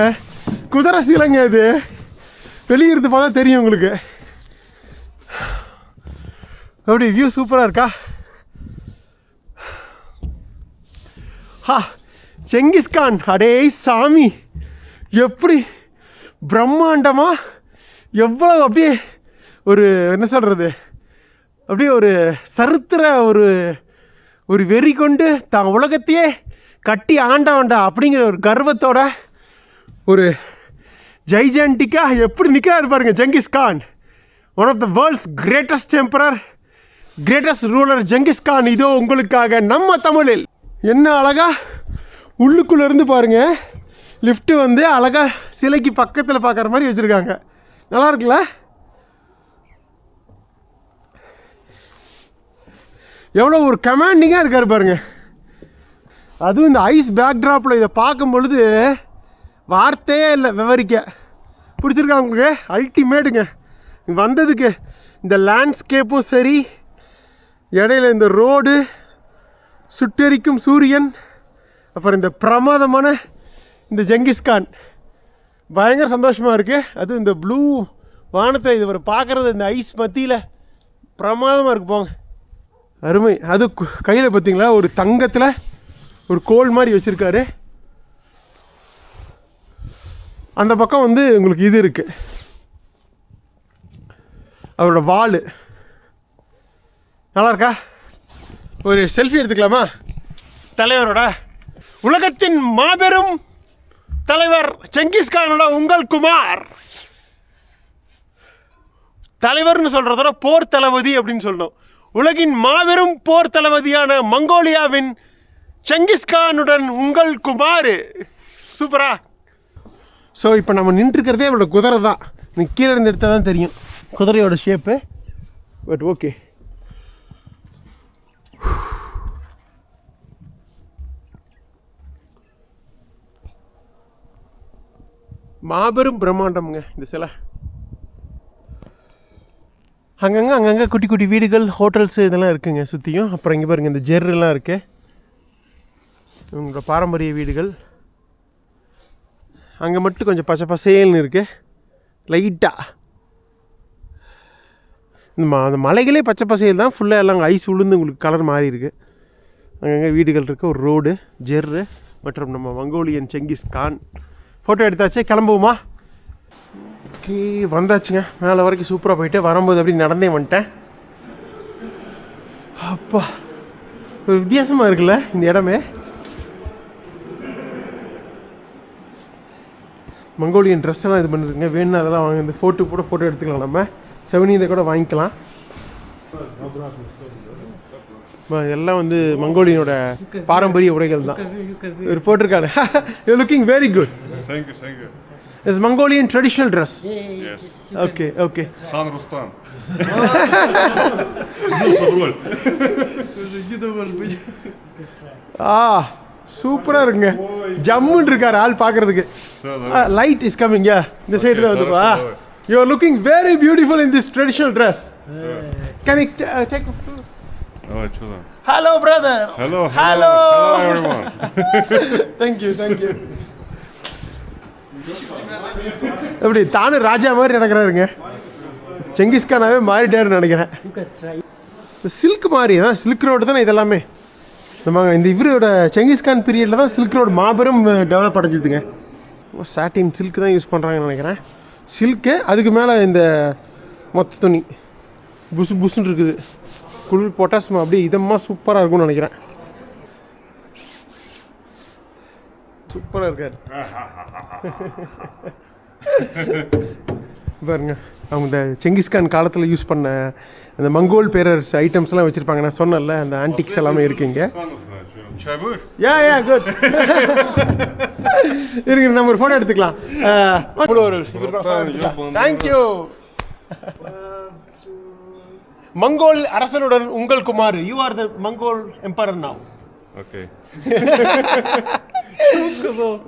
Speaker 1: குதிரை சிலைங்க. இது வெளியே இருந்து பார்த்தா தெரியும் உங்களுக்கு. அப்படி வியூ சூப்பராக இருக்கா? செங்கிஸ்கான், அடே சாமி, எப்படி பிரம்மாண்டமா, எவ்வளோ அப்படியே ஒரு என்ன சொல்கிறது, அப்படியே ஒரு சரித்திர ஒரு வெறி கொண்டு தான் உலகத்தையே கட்டி ஆண்டா அப்படிங்கிற ஒரு கர்வத்தோட ஒரு ஜைஜான்டிக்காக எப்படி நிற்கிறாரு பாருங்க Genghis Khan. One of the world's greatest emperor, greatest ruler Genghis Khan. இதோ உங்களுக்காக நம்ம தமிழில். என்ன அழகா உள்ளுக்குள்ளே இருந்து பாருங்க, லிஃப்ட்டு வந்து அழகாக சிலைக்கு பக்கத்தில் பார்க்குற மாதிரி வச்சுருக்காங்க. நல்லா இருக்குல்ல? எவ்வளோ ஒரு கமாண்டிங்காக இருக்கார் பாருங்க. அதுவும் இந்த ஐஸ் பேக்ட்ராப்பில் இதை பார்க்கும் பொழுது வார்த்தையே இல்லை விவரிக்க. பிடிச்சிருக்கா உங்களுக்கு? அல்டிமேட்டுங்க வந்ததுக்கு. இந்த லேண்ட்ஸ்கேப்பும் சரி, இடையில இந்த ரோடு, சுட்டெரிக்கும் சூரியன், அப்புறம் இந்த பிரமாதமான இந்த ஜங்கிஸ்கான், பயங்கர சந்தோஷமாக இருக்குது. அதுவும் இந்த ப்ளூ வானத்தை இது ஒரு பார்க்குறது இந்த ஐஸ் மத்தியில் பிரமாதமாக இருக்கு போங்க. அருமை. அது கையில் பார்த்தீங்களா ஒரு தங்கத்தில் ஒரு கோல் மாதிரி வச்சுருக்காரு. அந்த பக்கம் வந்து உங்களுக்கு இது இருக்குது, அவரோட வால். நல்லா இருக்கா? ஒரு செல்ஃபி எடுத்துக்கலாமா தலைவரோட? உலகத்தின் மாபெரும் தலைவர் செங்கிஸ்கானோட உங்கள் குமார். தலைவர்னு சொல்கிறதோட போர் தளபதி அப்படின்னு சொல்லணும். உலகின் மாபெரும் போர் தளபதியான மங்கோலியாவின் செங்கிஸ்கானுடன் உங்கள் குமார். சூப்பரா? ஸோ இப்போ நம்ம நின்றுருக்கிறதே அவரோட குதிரை தான். நீங்கள் கீழே இருந்து எடுத்தால் தான் தெரியும் குதிரையோட ஷேப்பு. But okay. மாபெரும் பிரம்மாண்டம்ங்க இந்த சிலை. அங்கங்கே குட்டி குட்டி வீடுகள், ஹோட்டல்ஸு இதெல்லாம் இருக்குங்க சுற்றியும். அப்புறம் இங்கே பாருங்கள் இந்த ஜெர்ரெலாம் இருக்குது, இவங்களோட பாரம்பரிய வீடுகள். அங்கே மட்டும் கொஞ்சம் பச்சை பசேல்னு இருக்குது லைட்டாக. அந்த மலைகளே பச்சை பசேல் தான், ஃபுல்லாக எல்லாம் ஐஸ் உளுந்து உங்களுக்கு கலர் மாறி இருக்குது. அங்கங்கே வீடுகள் இருக்குது, ஒரு ரோடு, ஜெர்ரு மற்றும் நம்ம மங்கோலியன் செங்கிஸ்கான். ஃபோட்டோ எடுத்தாச்சு, கிளம்புவோமா? ஓகே வந்தாச்சுங்க மேலே வரைக்கும். சூப்பராக போயிட்டு வரும்போது அப்படி நடந்தே வந்துட்டேன். அப்பா ஒரு வித்தியாசமாக இருக்குல்ல இந்த இடமே. மங்கோலியன் ட்ரெஸ் எல்லாம் இது பண்ணிருக்குங்க. வேணும்னா அதெல்லாம் வாங்க, இந்த ஃபோட்டோ எடுத்துக்கலாம். நம்ம 70 கூட வாங்கிக்கலாம். எல்லாம் வந்து மங்கோலியனோட பாரம்பரிய உடைகள் தான் போட்டிருக்காங்க. You looking very good.
Speaker 2: Thank you.
Speaker 1: It's Mongolian traditional dress.
Speaker 2: Yes.
Speaker 1: Okay.
Speaker 2: Khan Rustam.
Speaker 1: சூப்பராக இருக்குங்க. ஜம்முன்னு இருக்கார் ஆள் பார்க்குறதுக்கு. Light is coming. இந்த சைடு தான் வந்துப்பா. You are looking very beautiful in this traditional dress. Can I take a photo?
Speaker 2: Oh, чудо.
Speaker 1: Hello, brother.
Speaker 2: Hello, everyone.
Speaker 1: Thank you. எப்படி தானும் ராஜா மாதிரி நடக்கிறாருங்க. செங்கிஸ்கானாவே மாறிட்டாருன்னு நினைக்கிறேன். சில்க் மாதிரி தான், சில்க் ரோடு தானே இதெல்லாமே. நம்ம இந்த இவரோட செங்கிஸ்கான் பீரியடில் தான் சில்க் ரோடு மாபெரும் டெவலப் அடைஞ்சிதுங்க. சாட்டின் சில்க் தான் யூஸ் பண்ணுறாங்கன்னு நினைக்கிறேன். சில்க்கு, அதுக்கு மேலே இந்த மொத்த துணி புசுன்னு இருக்குது. குளிர் பொட்டாசியம் அப்படியே இதமாக சூப்பராக இருக்கும்னு நினைக்கிறேன். சூப்பராக இருக்கார் பாருங்க. அவங்க இந்த செங்கிஸ்கான் காலத்தில் யூஸ் பண்ண அந்த மங்கோல் பேரரசு ஐட்டம்ஸ்லாம் வச்சுருப்பாங்க. நான் சொன்னேன்ல அந்த ஆன்டிக்ஸ் எல்லாமே இருக்குங்க. குட். இருங்க நம்ம ஒரு ஃபோட்டோ எடுத்துக்கலாம். தேங்க்யூ. மங்கோல் அரசனுடன் உங்கள் Kumar. You are the Mongol emperor now.
Speaker 2: Okay.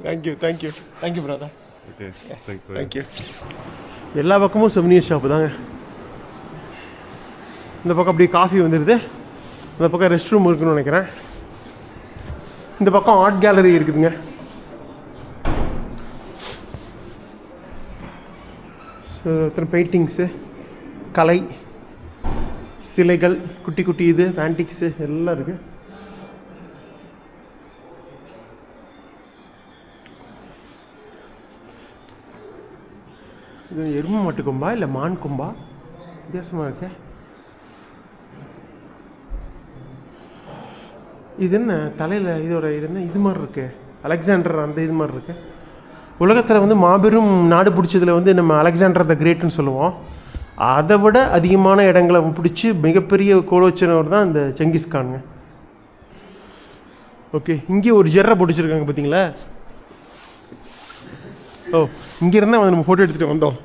Speaker 1: Thank you brother.
Speaker 2: Okay.
Speaker 1: Thank you. எல்லா பக்கமும் செவனியர் ஷாப்பு தாங்க. இந்த பக்கம் அப்படியே காஃபி வந்துடுது. இந்த பக்கம் ரெஸ்ட் ரூம் இருக்குன்னு நினைக்கிறேன். இந்த பக்கம் ஆர்ட் கேலரி இருக்குதுங்க. ஸோ பெயிண்டிங்ஸு, கலை, சிலைகள், குட்டி குட்டி இது ஆன்டிக்ஸு எல்லாம் இருக்குது. இது எருமை மாட்டு கொம்பா இல்லை மான் கொம்பா? வித்தியாசமாக இருக்கு. இது என்ன தலையில் இதோட இது என்ன இது மாதிரி இருக்குது? அலெக்சாண்டர் அந்த இது மாதிரி இருக்குது. உலகத்தில் வந்து மாபெரும் நாடு பிடிச்சதில் வந்து நம்ம அலெக்சாண்டர் த கிரேட்னு சொல்லுவோம். அதை விட அதிகமான இடங்களை பிடிச்சி மிகப்பெரிய கோலோச்சனவர் தான் இந்த செங்கிஸ்கானுங்க. ஓகே, இங்கே ஒரு ஜெர்ரை பிடிச்சிருக்காங்க பார்த்தீங்களா? ஓ, இங்கே இருந்தால் வந்து நம்ம ஃபோட்டோ எடுத்துகிட்டு வந்தோம்.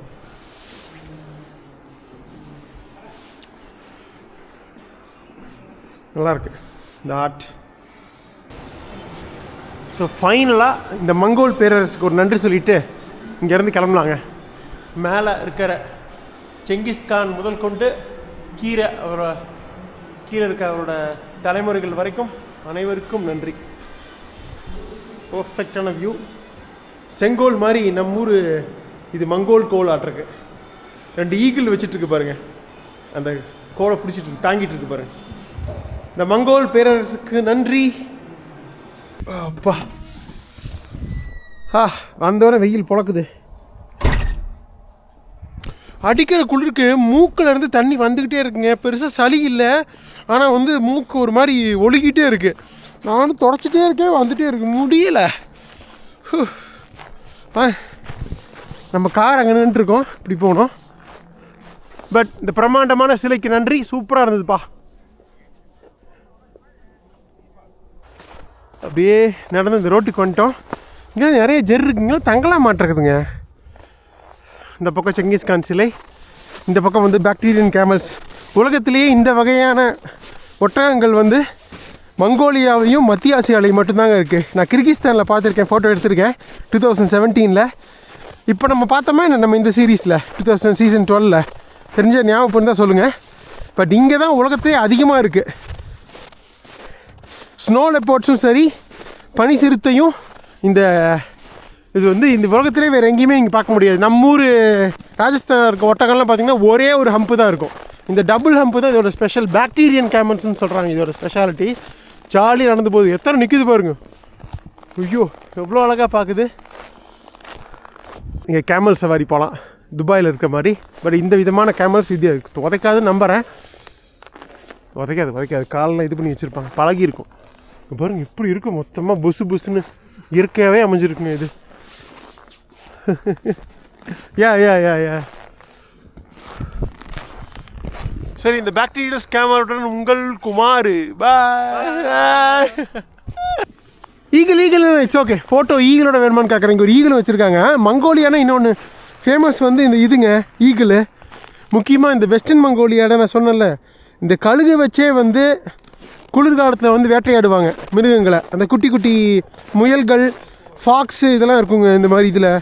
Speaker 1: நல்லாயிருக்கு இந்த ஆர்ட். ஸோ ஃபைனலாக இந்த மங்கோல் பேரரசுக்கு ஒரு நன்றி சொல்லிவிட்டு இங்கேருந்து கிளம்பலாங்க. மேலே இருக்கிற செங்கிஸ்கான் முதல் கொண்டு கீழே இருக்க அவரோட தலைமுறைகள் வரைக்கும் அனைவருக்கும் நன்றி. பர்ஃபெக்டான வியூ. செங்கோல் மாதிரி நம்ம ஊர் இது மங்கோல் கோல் ஆட்டிருக்கு. 2 ஈகிள் வச்சுட்ருக்கு பாருங்கள், அந்த கோலை பிடிச்சிட்டு தாங்கிட்டு இருக்கு பாருங்கள். இந்த மங்கோல் பேரரசுக்கு நன்றி. அப்பா வந்தவரை வெயில் பொழக்குது. அடிக்கிற குளிருக்கு மூக்கில் இருந்து தண்ணி வந்துக்கிட்டே இருக்குங்க. பெருசாக சளி இல்லை, ஆனால் வந்து மூக்கு ஒரு மாதிரி ஒழுகிட்டே இருக்குது. நானும் தொடச்சிட்டே இருக்கேன், வந்துகிட்டே இருக்கு, முடியலை. நம்ம கார் அங்கே நின்றுருக்கோம், இப்படி போகணும். பட் இந்த பிரம்மாண்டமான சிலைக்கு நன்றி, சூப்பராக இருந்ததுப்பா. அப்படியே நடந்து இந்த ரோட்டுக்கு வந்துட்டோம். இங்கே நிறைய ஜெர் இருக்குங்க, தங்கலாம் மாட்டிருக்குதுங்க. இந்த பக்கம் செங்கிஸ்கான் சிலை, இந்த பக்கம் வந்து பாக்டீரியன் கேமல்ஸ். உலகத்திலேயே இந்த வகையான ஒட்டகங்கள் வந்து மங்கோலியாவையும் மத்திய ஆசியாவிலையும் மட்டும்தாங்க இருக்குது. நான் கிர்கிஸ்தானில் பார்த்துருக்கேன், ஃபோட்டோ எடுத்திருக்கேன் 2017. இப்போ நம்ம பார்த்தோமா நம்ம இந்த சீரீஸில் 2000 சீசன் 12 தெரிஞ்ச ஞாபகம் தான் சொல்லுங்கள். பட் இங்கே தான் உலகத்திலே அதிகமாக இருக்குது. ஸ்னோ லெப்பர்ட்ஸும் சரி, பனி சிறுத்தையும் இந்த இது வந்து இந்த உலகத்திலே வேறு எங்கேயுமே நீங்கள் பார்க்க முடியாது. நம்ம ஊர் ராஜஸ்தான் இருக்க ஒட்டகம்லாம் பார்த்திங்கன்னா ஒரே ஒரு ஹம்பு தான் இருக்கும். இந்த டபுள் ஹம்பு தான் இதோட ஸ்பெஷல். பாக்டீரியன் கேமல்ஸ்னு சொல்கிறாங்க இதோட ஸ்பெஷாலிட்டி. ஜாலியாக நடந்து போகுது, எத்தனை நிற்குது பாருங்க. ஐயோ எவ்வளோ அழகாக பார்க்குது. இங்கே கேமல் சவாரி போகலாம், துபாயில் இருக்கிற மாதிரி. பட் இந்த விதமான கேமல்ஸ் இது உதைக்காதுன்னு நம்புகிறேன். உதைக்காது, காலெலாம் இது பண்ணி வச்சுருப்பாங்க, பழகி இருக்கும். பாருங்க இப்படி இருக்கும், மொத்தமாக புஸ்ஸுன்னு இயற்கையாகவே அமைஞ்சிருக்குங்க இது. யா சரி, இந்த பாக்டீரியல் ஸ்கேமருடன் உங்கள் Kumar. Bye. Eagle it's okay. Photo ஈகிளோட வேணுமான்னு கேட்குறேங்க. ஒரு ஈகிள் வச்சுருக்காங்க. மங்கோலியானா இன்னொன்று ஃபேமஸ் வந்து இந்த இதுங்க ஈகிள். முக்கியமாக இந்த வெஸ்டர்ன் மங்கோலியாட நான் சொன்னேன்ல, இந்த கழுகு வச்சே வந்து குளிர்காலத்தில் வந்து வேட்டையாடுவாங்க மிருகங்களை. அந்த குட்டி குட்டி முயல்கள், ஃபாக்ஸு இதெல்லாம் இருக்குங்க இந்த மாதிரி இதில்.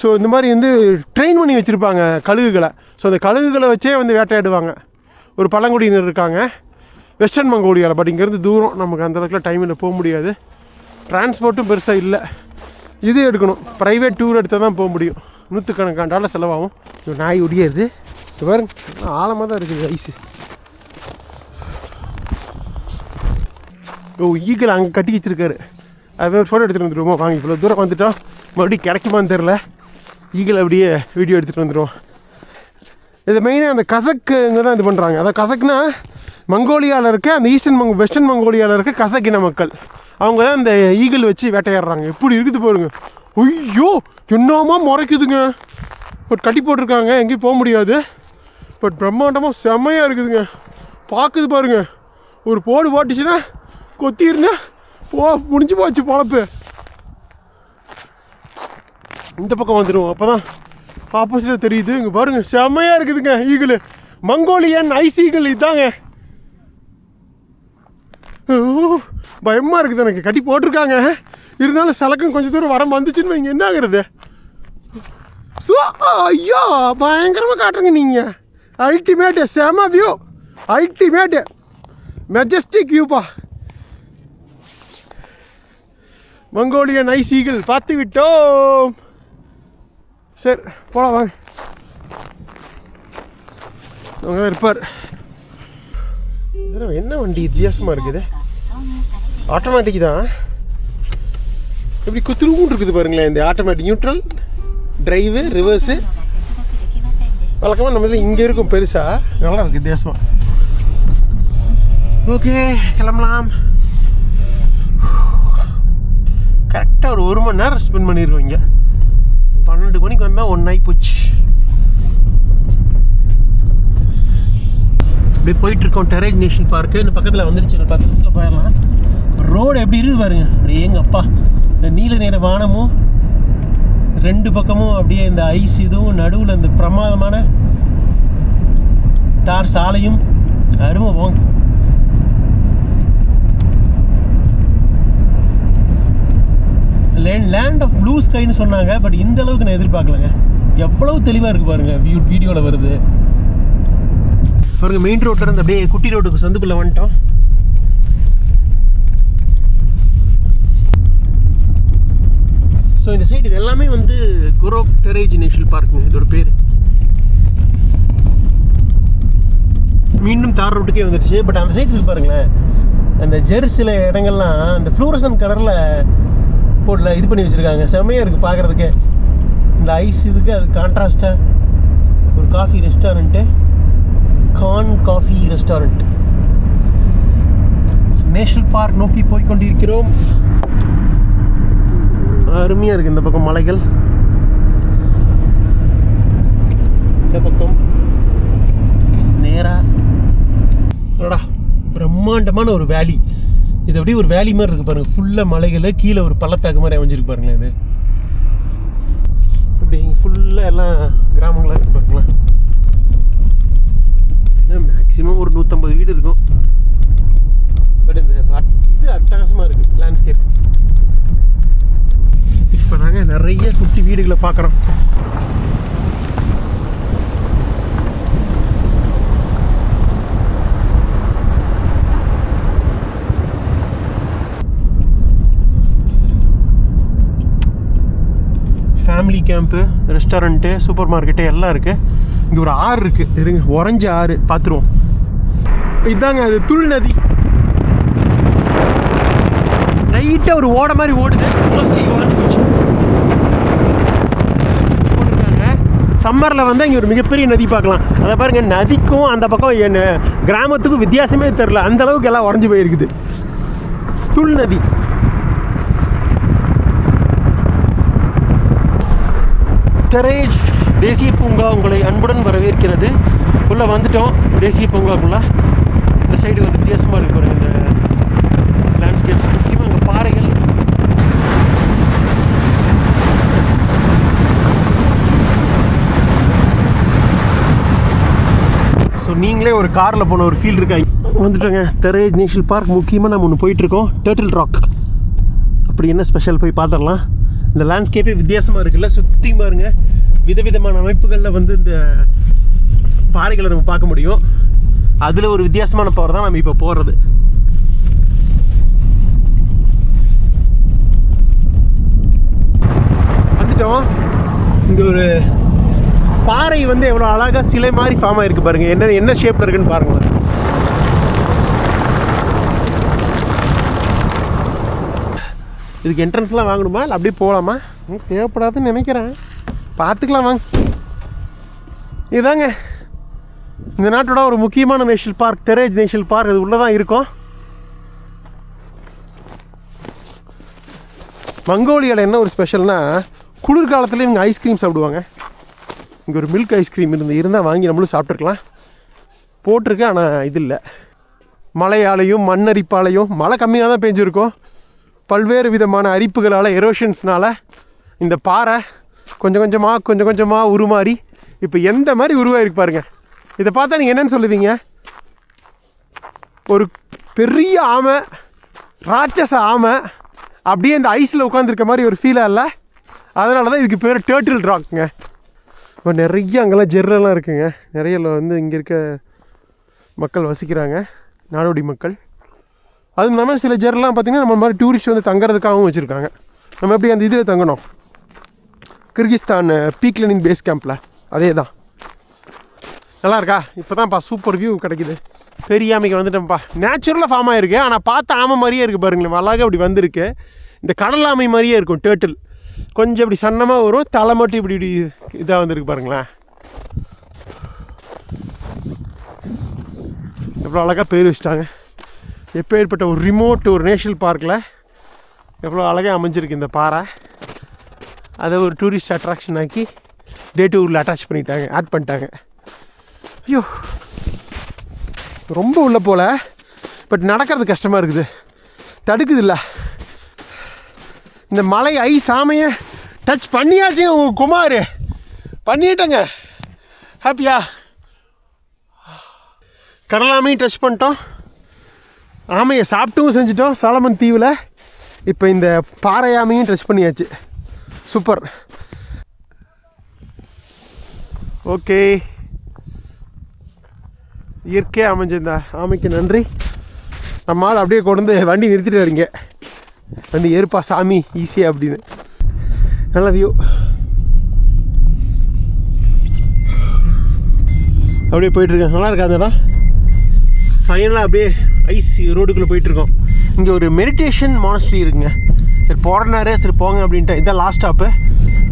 Speaker 1: ஸோ இந்த மாதிரி வந்து ட்ரெயின் பண்ணி வச்சுருப்பாங்க கழுகுகளை. ஸோ அந்த கழுகுகளை வச்சே வந்து வேட்டையாடுவாங்க. ஒரு பழங்குடியினர் இருக்காங்க வெஸ்டர்ன் மங்கோலியாவில். பட் இங்கேருந்து தூரம், நமக்கு அந்தளவுக்குலாம் டைமில் போக முடியாது. டிரான்ஸ்போர்ட்டும் பெருசாக இல்லை. இது எடுக்கணும், ப்ரைவேட் டூர் எடுத்தால் தான் போக முடியும். $100,000 டாலர் செலவாகும். நாய் ஒடியாது பாருங்க, ஆழமாக தான் இருக்குது ஐஸு. ஈகிள் அங்கே கட்டி வச்சுருக்காரு. அது ஃபோட்டோ எடுத்துகிட்டு வந்துடுவோம். வாங்க, இவ்வளோ தூரம் வந்துட்டோம், மறுபடியும் கிடைக்குமான்னு தெரில. ஈகிள் அப்படியே வீடியோ எடுத்துகிட்டு வந்துடுவோம். இது மெயினாக அந்த கசக்குங்க தான் இது பண்ணுறாங்க. அதாவது கசக்குனா மங்கோலியாவில் இருக்க அந்த வெஸ்டர்ன் மங்கோலியாவில் இருக்க கசக்கின மக்கள், அவங்க தான் இந்த ஈகிள் வச்சு வேட்டையாடுறாங்க. எப்படி இருக்குது பாருங்க. ஐயோ என்னமா முறைக்குதுங்க. பட் கட்டி போட்டிருக்காங்க, எங்கேயும் போக முடியாது. பட் பிரம்மாண்டமாக செம்மையாக இருக்குதுங்க. பார்க்குது பாருங்க. ஒரு போடு போட்டுச்சுன்னா கொத்திருந்தா முடிஞ்சு போச்சு பொழப்பு. இந்த பக்கம் வந்துடும், அப்போ தான் ஆப்போசிட்டாக தெரியுது. இங்கே பாருங்கள் செம்மையாக இருக்குதுங்க ஈகிள். மங்கோலியன் ஐஸ் ஈகிள் இதாங்க. பயமாக இருக்குது எனக்கு. கட்டி போட்டிருக்காங்க, இருந்தாலும் சலக்கம் கொஞ்சம் தூரம் வர வந்துச்சுன்னு வைங்க, என்ன ஆகுறது. ஸோ ஐயோ பயங்கரமாக காட்டுறங்க நீங்கள். அல்டிமேட்டு செம வியூ, அல்டிமேட்டு மெஜஸ்டிக் வியூப்பா. மங்கோலியன் ஐஸ் ஈகிள் பார்த்து விட்டோம். சரி போகலாம் வாங்க. அவங்க இருப்பார். என்ன வண்டி வித்தியாசமாக இருக்குது. ஆட்டோமேட்டிக் தான், இப்படி குத்துருவும் இருக்குது பாருங்களேன். இந்த ஆட்டோமேட்டிக் நியூட்ரல், டிரைவு, ரிவர்ஸு வழக்கமாக நம்ம இதில் இங்கே இருக்கும் பெருசாக. நல்லா இருக்குது வித்தியாசமாக. ஓகே கிளம்பலாம். கரெக்டாக ஒரு 1 மணி நேரம் ஸ்பெண்ட் பண்ணிடுவோம் இங்கே. 12 மணிக்கு வந்தால் 1 ஆகி போச்சு. இப்படி போயிட்டுருக்கோம் டெரேஜ் நேஷனல் பார்க்கு. இந்த பக்கத்தில் வந்துருச்சு, 10 நிமிஷத்தில் போயிடலாம். ரோடு எப்படி இருக்குது பாருங்க. அப்படியே எங்கள் அப்பா இந்த நீல நேர வானமும் 2 பக்கமும் அப்படியே இந்த ஐஸ் இதுவும் நடுவில் இந்த பிரமாதமான தார் சாலையும் அருமை. போங்க லேண்ட் ஆஃப் ப்ளூ ஸ்கைன்னு சொன்னாங்க. பட் இந்த அளவுக்கு நான் எதிர்பார்க்கலங்க. எவ்வளவு தெளிவாக இருக்குது பாருங்க, வீடியோவில் வருது பாருங்க. மெயின் ரோட்டில் இருந்து அப்படியே குட்டி ரோட்டுக்கு சந்துக்குள்ளே வந்துட்டோம். ஸோ இந்த சைடு இது எல்லாமே வந்து குரோக் டெரேஜ் நேஷனல் பார்க்குங்க இதோட பேர். மீண்டும் தார் ரோட்டுக்கே வந்துடுச்சு. பட் அந்த சைடு இருக்கு பாருங்களேன், அந்த சில இடங்கள்லாம் அந்த ஃப்ளூரசன் கலரில் போடல இது பண்ணி வச்சுருக்காங்க. செம்மையாக இருக்குது பார்க்குறதுக்கு. இந்த ஐஸ் இதுக்கு அது கான்ட்ராஸ்டாக ஒரு coffee restaurant, Khan coffee restaurant. National park நோக்கி போய் கொண்டிருக்கிறோம். அருமையாக இருக்குது இந்த பக்கம் மலைகள், இந்த பக்கம் நேராக பிரம்மாண்டமான ஒரு வேலி. இது அப்படியே ஒரு வேலி மாதிரி இருக்குது பாருங்கள். ஃபுல்லாக மலைகள், கீழே ஒரு பள்ளத்தாக்கு மாதிரி அமைஞ்சிருக்கு பாருங்களேன். இது இப்படி ஃபுல்லாக எல்லாம் கிராமங்களாக இருக்குது பாருங்களேன். மேக்ஸிமம் ஒரு 150 வீடு இருக்கும். பட் இந்த இது அட்டகாசமாக இருக்குது லேண்ட்ஸ்கேப். இப்போ தாங்க நிறைய குட்டி வீடுகளை பார்க்குறோம். Family camp, restaurant, super market எல்லாம் இருக்குது. இங்கே ஒரு ஆறு இருக்குது, இருங்க உறைஞ்ச ஆறு பார்த்துருவோம். இதாங்க அது துள் நதி. லைட்டாக ஒரு ஓட மாதிரி ஓடுது. மோஸ்ட்லி உடஞ்சி போச்சு. போட்டிருக்காங்க சம்மரில் வந்து இங்கே ஒரு மிகப்பெரிய நதி பார்க்கலாம். அதை பாருங்கள், நதிக்கும் அந்த பக்கம் கிராமத்துக்கும் வித்தியாசமே தெரில, அந்தளவுக்கு எல்லாம் உடஞ்சி போயிருக்குது. துள் நதி. டெரேஜ் தேசிய பூங்கா உங்களை அன்புடன் வரவேற்கிறது. உள்ளே வந்துட்டோம் தேசிய பூங்காக்குள்ளே. இந்த சைடு ஒரு வித்தியாசமாக இருக்கு பாருங்கள் இந்த லேண்ட்ஸ்கேப்ஸ். முக்கியமாக அங்கே பாறைகள். ஸோ நீங்களே ஒரு காரில் போன ஒரு ஃபீல் இருக்கா. வந்துட்டோங்க டெரேஜ் நேஷனல் பார்க். முக்கியமாக நம்ம ஒன்று போயிட்டுருக்கோம், டர்ட்டில் ராக். அப்படி என்ன ஸ்பெஷல் போய் பார்த்துடலாம். இந்த லேண்ட்ஸ்கேப்பே வித்தியாசமாக இருக்குல்ல, சுற்றி பாருங்க. விதவிதமான அமைப்புகளில் வந்து இந்த பாறைகளை நம்ம பார்க்க முடியும். அதில் ஒரு வித்தியாசமான பவர் தான் நம்ம இப்போ போகிறது. வந்துட்டோம். இங்கே ஒரு பாறை வந்து எவ்வளோ அழகாக சிலை மாதிரி ஃபார்ம் ஆகிருக்கு பாருங்கள். என்ன ஷேப்பில் இருக்குன்னு பாருங்களேன். இதுக்கு என்ட்ரன்ஸ்லாம் வாங்கணுமா இல்லை அப்படியே போகலாமா? தேவைப்படாதுன்னு நினைக்கிறேன். பார்த்துக்கலாம் வாங்க. இதுதாங்க இந்த நாட்டோட ஒரு முக்கியமான நேஷனல் பார்க், டெரேஜ் நேஷனல் பார்க். அது உள்ளே தான் இருக்கும். மங்கோலியாவில் என்ன ஒரு ஸ்பெஷல்னால், குளிர்காலத்துலேயும் இவங்க ஐஸ்கிரீம் சாப்பிடுவாங்க. இங்கே ஒரு மில்க் ஐஸ்கிரீம் இருந்தால் வாங்கி நம்மளும் சாப்பிட்ருக்கலாம். போட்டிருக்கு, ஆனால் இது இல்லை. மழையாலையும் மண்ணரிப்பாலையும், மழை கம்மியாக தான் பெஞ்சிருக்கும். பல்வேறு விதமான அரிப்புகளால், எரோஷன்ஸ்னால் இந்த பாறை கொஞ்சம் கொஞ்சமாக உருமாறி இப்போ எந்த மாதிரி உருவாயிருக்கு பாருங்கள். இதை பார்த்தா நீங்கள் என்னென்னு சொல்லுவீங்க? ஒரு பெரிய ஆமை, ராட்சச ஆமை அப்படியே இந்த ஐஸில் உட்காந்துருக்க மாதிரி ஒரு ஃபீலாக இல்லை. அதனால தான் இதுக்கு பேர் டர்ட்டில் ராக்குங்க. இப்போ நிறைய அங்கெல்லாம் ஜெர்ரெல்லாம் இருக்குங்க. நிறைய வந்து இங்கே இருக்க மக்கள் வசிக்கிறாங்க, நாடோடி மக்கள். அதுவும் இல்லாமல் சில ஜெர்ரெல்லாம் பார்த்திங்கன்னா நம்ம மாதிரி டூரிஸ்ட் வந்து தங்குறதுக்காகவும் வச்சுருக்காங்க. நம்ம எப்படி அந்த இதில் தங்கணும், கிர்கிஸ்தான் பீக்லனின் பேஸ் கேம்பில், அதே தான். நல்லா இருக்கா? இப்போ தான்ப்பா சூப்பர் வியூ கிடைக்குது. பெரிய ஆமைக்கு வந்துட்டோம்ப்பா. நேச்சுரலாக ஃபார்ம் ஆகிருக்கு, ஆனால் பார்த்த ஆமை மாதிரியே இருக்குது பாருங்களேன். அழகாக அப்படி வந்திருக்கு. இந்த கடல் ஆமை மாதிரியே இருக்கும் டேர்ட்டில். கொஞ்சம் இப்படி சன்னமாக வரும், தலை மட்டும் இப்படி இதாக வந்துருக்கு பாருங்களேன். எவ்வளோ அழகாக பேர் வச்சுட்டாங்க. எப்போ ஏற்பட்ட ஒரு ரிமோட் ஒரு நேஷனல் பார்க்கில் எவ்வளோ அழகாக அமைஞ்சிருக்கு இந்த பாறை. அதை ஒரு டூரிஸ்ட் அட்ராக்ஷன் ஆக்கி டே டூரில் ஆட் பண்ணிட்டாங்க. ஐயோ ரொம்ப உள்ளே போகல, பட் நடக்கிறது கஷ்டமாக இருக்குது, தடுக்குது இல்லை. இந்த மலை ஐஸ் ஆமையை டச் பண்ணியாச்சுங்க உங்கள் குமார், பண்ணிட்டேங்க. ஹாப்பியா? கடல் ஆமையும் டச் பண்ணிட்டோம், ஆமையை சாப்பிட்டும் செஞ்சிட்டோம் சாலமன் தீவில். இப்போ இந்த பாறையாமையும் டச் பண்ணியாச்சு. சூப்பர். ஓகே, இயற்கையாக அமைஞ்ச இந்த ஆமைக்கு நன்றி. நம்மளால் அப்படியே கொண்டு வந்து வண்டி நிறுத்திட்டு வரீங்க, வந்து ஏறுப்பா சாமி ஈஸியாக அப்படின்னு. நல்ல வியூ. அப்படியே போயிட்டுருக்கேன். நல்லா இருக்கா அந்த இடம்? ஃபைனலாக அப்படியே ஐஸ் ரோடுக்குள்ளே போயிட்டுருக்கோம். இங்கே ஒரு மெடிடேஷன் மானஸ்ட்ரி இருக்குங்க. சரி போகிறனாரே சரி போங்க அப்படின்ட்டு இதான் லாஸ்ட் ஸ்டாப்பு.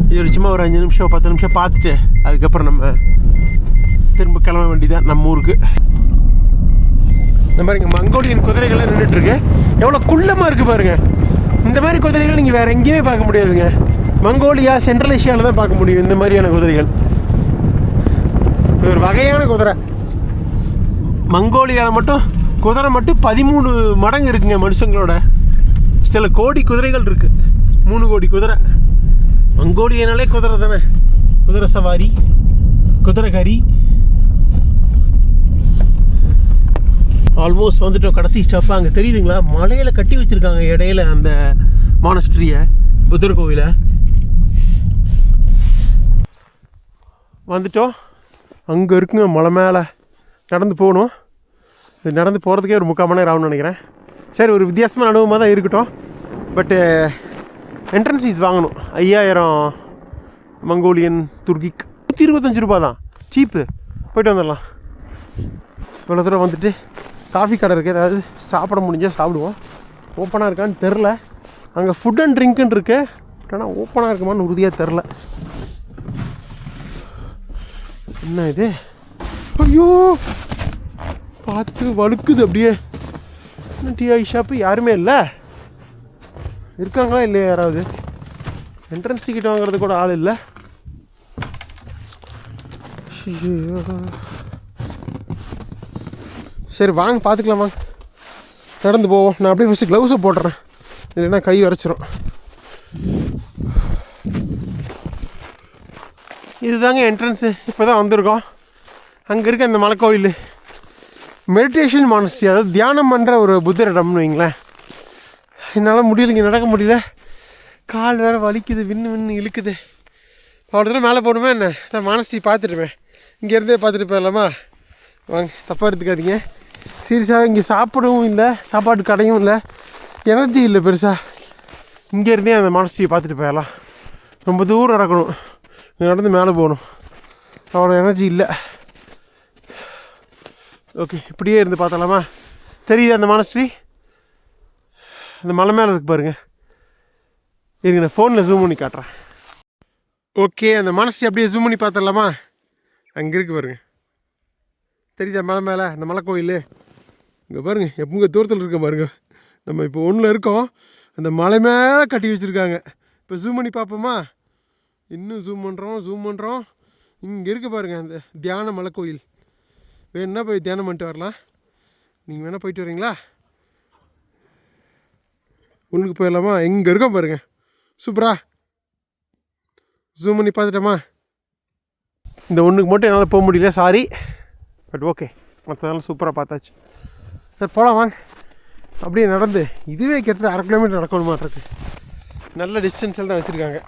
Speaker 1: இது ஒரு சும்மா ஒரு 5 நிமிஷம் 10 நிமிஷம் பார்த்துட்டு அதுக்கப்புறம் நம்ம திரும்ப கிளம்ப வேண்டியதான் நம்ம ஊருக்கு. இந்த மாதிரி இங்கே மங்கோலியன் குதிரைகள்லாம் நின்றுட்டுருக்கு. எவ்வளோ குள்ளமாக இருக்குது பாருங்கள். இந்த மாதிரி குதிரைகள் நீங்கள் வேறு எங்கேயுமே பார்க்க முடியாதுங்க. மங்கோலியா, சென்ட்ரல் ஏஷியாவில் தான் பார்க்க முடியும் இந்த மாதிரியான குதிரைகள். இது ஒரு வகையான குதிரை. மங்கோலியாவில் மட்டும் குதிரை மட்டும் 13 மடங்கு இருக்குங்க மனுஷங்களோட. சில கோடி குதிரைகள் இருக்குது. 3 கோடி குதிரை. மங்கோலியனாலே குதிரை தானே. குதிரை சவாரி, குதிரை கறி. ஆல்மோஸ்ட் வந்துட்டோம். கடைசி ஸ்டாப்பாக அங்கே தெரியுதுங்களா, மலையில் கட்டி வச்சுருக்காங்க இடையில அந்த மானஸ்ட்ரியை, புத்தர் கோவிலை. வந்துட்டோம். அங்கே இருக்குங்க மலை மேலே நடந்து போகணும். இது நடந்து போகிறதுக்கே ஒரு 3/4 மணி நேரம் ஆகும்னு நினைக்கிறேன். சரி, ஒரு வித்தியாசமான அனுபவமாக தான் இருக்கட்டும். பட்டு என்ட்ரன்ஸ் ஃபீஸ் வாங்கணும். 5000 மங்கோலியன் துர்கிக். 125 ரூபா தான், சீப்பு. போய்ட்டு வந்துடலாம். இவ்வளோ தூரம் வந்துட்டு காஃபி கடை இருக்குது, ஏதாவது சாப்பிட முடிஞ்சால் சாப்பிடுவோம். ஓப்பனாக இருக்கான்னு தெரில. அங்கே ஃபுட் அண்ட் ட்ரிங்க்குன்னு இருக்கு, ஆனால் ஓப்பனாக இருக்குமான்னு உறுதியாக தெரில. என்ன இது? ஐயோ பார்த்து வழுக்குது அப்படியே. டீ ஷாப்பு யாருமே இல்லை. இருக்காங்களா இல்லையா யாராவது? என்ட்ரன்ஸ் டிக்கெட் வாங்குறது கூட ஆள் இல்லை. சரி வாங்க பார்த்துக்கலாம், வாங்க நடந்து போவோம். நான் அப்படியே ஃபஸ்ட்டு க்ளவுஸை போட்டுறேன், இல்லைன்னா கை வரைச்சிரும். இதுதாங்க என்ட்ரன்ஸு. இப்போ தான் வந்திருக்கோம். அங்கே இருக்க அந்த மலைக்கோவில் மெடிடேஷன் மானஸ்ட்ரி, அதாவது தியானம் பண்ணுற ஒரு புத்தர் இடம்னு வைங்களேன். என்னால் முடியலைங்க, நடக்க முடியல. கால் வேறு வலிக்குது, விண்ணு இழுக்குது. அவ்வளோ தூரம் மேலே போகணுமே என்ன? நான் மானஸ்ட்ரி பார்த்துட்டுவேன், இங்கேருந்தே பார்த்துட்டு போயிடலாமா? வாங்க, தப்பாக எடுத்துக்காதீங்க. சீரியஸாக இங்கே சாப்பிடவும் இல்லை, சாப்பாட்டு கடையும் இல்லை, எனர்ஜி இல்லை பெருசாக. இங்கேருந்தே அந்த மானஸ்ட்ரியை பார்த்துட்டு போயிடலாம். ரொம்ப தூரம் நடக்கணும், நடந்து மேலே போகணும், அவ்வளோ எனர்ஜி இல்லை. ஓகே, இப்படியே இருந்து பார்த்தலாமா? தெரியுது அந்த மானஸ்ட்ரி, அந்த மலை மேலே இருக்கு பாருங்க. இருங்க, நான் ஃபோனில் ஜூம் பண்ணி காட்டுறேன். ஓகே, அந்த மானஸ்ட்ரி அப்படியே ஜூம் பண்ணி பார்த்துடலாமா? அங்கே இருக்கு பாருங்க, தெரியுதா மலை மேலே அந்த மலை கோயில்? இங்கே பாருங்கள், எப்போ தூரத்தில் இருக்க பாருங்க. நம்ம இப்போ ஒன்றில் இருக்கோம், அந்த மலை மேலே கட்டி வச்சுருக்காங்க. இப்போ ஜூம் பண்ணி பார்ப்போமா? இன்னும் ஜூம் பண்ணுறோம். இங்கே இருக்க பாருங்கள் அந்த தியான மலை கோயில். வேணுன்னா போய் தியானம் பண்ணிட்டு வரலாம். நீங்கள் வேணால் போயிட்டு வரீங்களா? ஒன்றுக்கு போயிடலாமா? எங்கே இருக்கோம் பாருங்கள், சூப்பரா ஜூம் பண்ணி பார்த்துட்டோமா? இந்த ஒன்றுக்கு மட்டும் என்னால் போக முடியல, சாரி. பட் ஓகே, மற்றதெல்லாம் சூப்பராக பார்த்தாச்சு. சரி போகலாம் வாங்க. அப்படியே நடந்து இதுவே கிட்டத்தட்ட 1/2 கிலோமீட்டர் நடக்கணும் மாட்டிருக்கு. நல்ல டிஸ்டன்ஸில் தான் வச்சுருக்காங்க.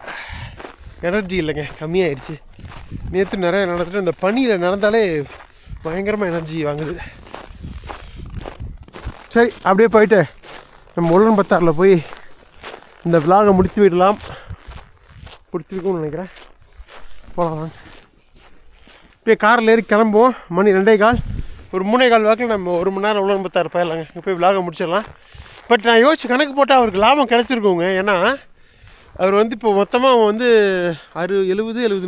Speaker 1: எனர்ஜி இல்லைங்க, கம்மியாகிடுச்சு. நேற்று நிறையா நடந்துட்டு இந்த பனியில் நடந்தாலே பயங்கரமாக எனர்ஜி வாங்குது. சரி, அப்படியே போயிட்டு நம்ம உலன்பத்தாரில் போய் இந்த விலாகை முடித்துவிடலாம். பிடிச்சிருக்கும்னு நினைக்கிறேன். போகலாம் வாங்க. அப்படியே காரில் ஏறி கிளம்புவோம். மணி 2:15. ஒரு 3:15 வாக்கில் நம்ம 1 மணி நேரம் உலன்பத்தார் போயிடலாங்க. இங்கே போய் விலாகை முடிச்சிடலாம். பட் நான் யோசிச்சு கணக்கு போட்டால் அவருக்கு லாபம் கிடச்சிருக்கோங்க. ஏன்னா அவர் வந்து இப்போ மொத்தமாக அவன் வந்து 70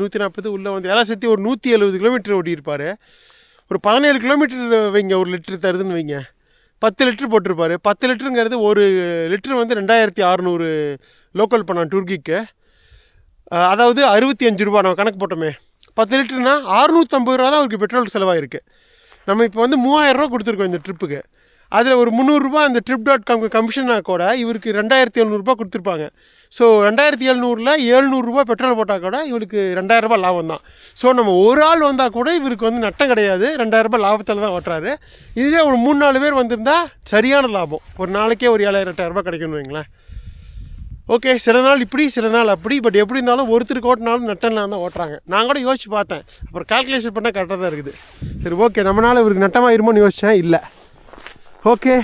Speaker 1: 140 உள்ளே வந்து எல்லாம் சேர்த்து ஒரு 170 கிலோமீட்டர் ஓட்டியிருப்பார். ஒரு 17 கிலோமீட்டர் வைங்க, 1 லிட்டர் தருதுன்னு வைங்க, 10 லிட்டர் போட்டிருப்பார். 10 லிட்டருங்கிறது 1 லிட்டர் வந்து 2600 லோக்கல் பண்ணான் துர்கிக்கு. அதாவது 65 ரூபா நம்ம கணக்கு போட்டோமே. 10 லிட்டர்னா 650 ரூபா தான் அவருக்கு பெட்ரோல் செலவாயிருக்கு. நம்ம இப்போ வந்து 3000 ரூபா கொடுத்துருக்கோம் இந்த ட்ரிப்புக்கு. அதில் ஒரு 300 ரூபா அந்த trip.com கமிஷனாக கூட இவருக்கு 2700 ரூபா கொடுத்துருப்பாங்க. ஸோ 2700ல் 700 ரூபா பெட்ரோல் போட்டால் கூட இவருக்கு 2000 ரூபா லாபம் தான். ஸோ நம்ம ஒரு ஆள் வந்தால் கூட இவருக்கு வந்து நட்டம் கிடையாது, 2000 ரூபா லாபத்தில் தான் ஓட்டுறாரு. இதுவே ஒரு 3-4 பேர் வந்திருந்தால் சரியான லாபம். ஒரு நாளைக்கே ஒரு 7000-8000 ரூபா கிடைக்கும்னு வைங்களேன். ஓகே, சில நாள் இப்படி சில நாள் அப்படி. பட் எப்படி இருந்தாலும் ஒருத்தருக்கு ஓட்டினாலும் நட்டன்லாம் தான் ஓட்டுறாங்க. நான் கூட யோசிச்சு பார்த்தேன், அப்புறம் கால்குலேஷன் பண்ணால் கரெக்டாக தான் இருக்குது. சரி ஓகே, நம்மளால் இவருக்கு நட்டமாக இருமோன்னு யோசித்தேன், இல்லை. ஓகே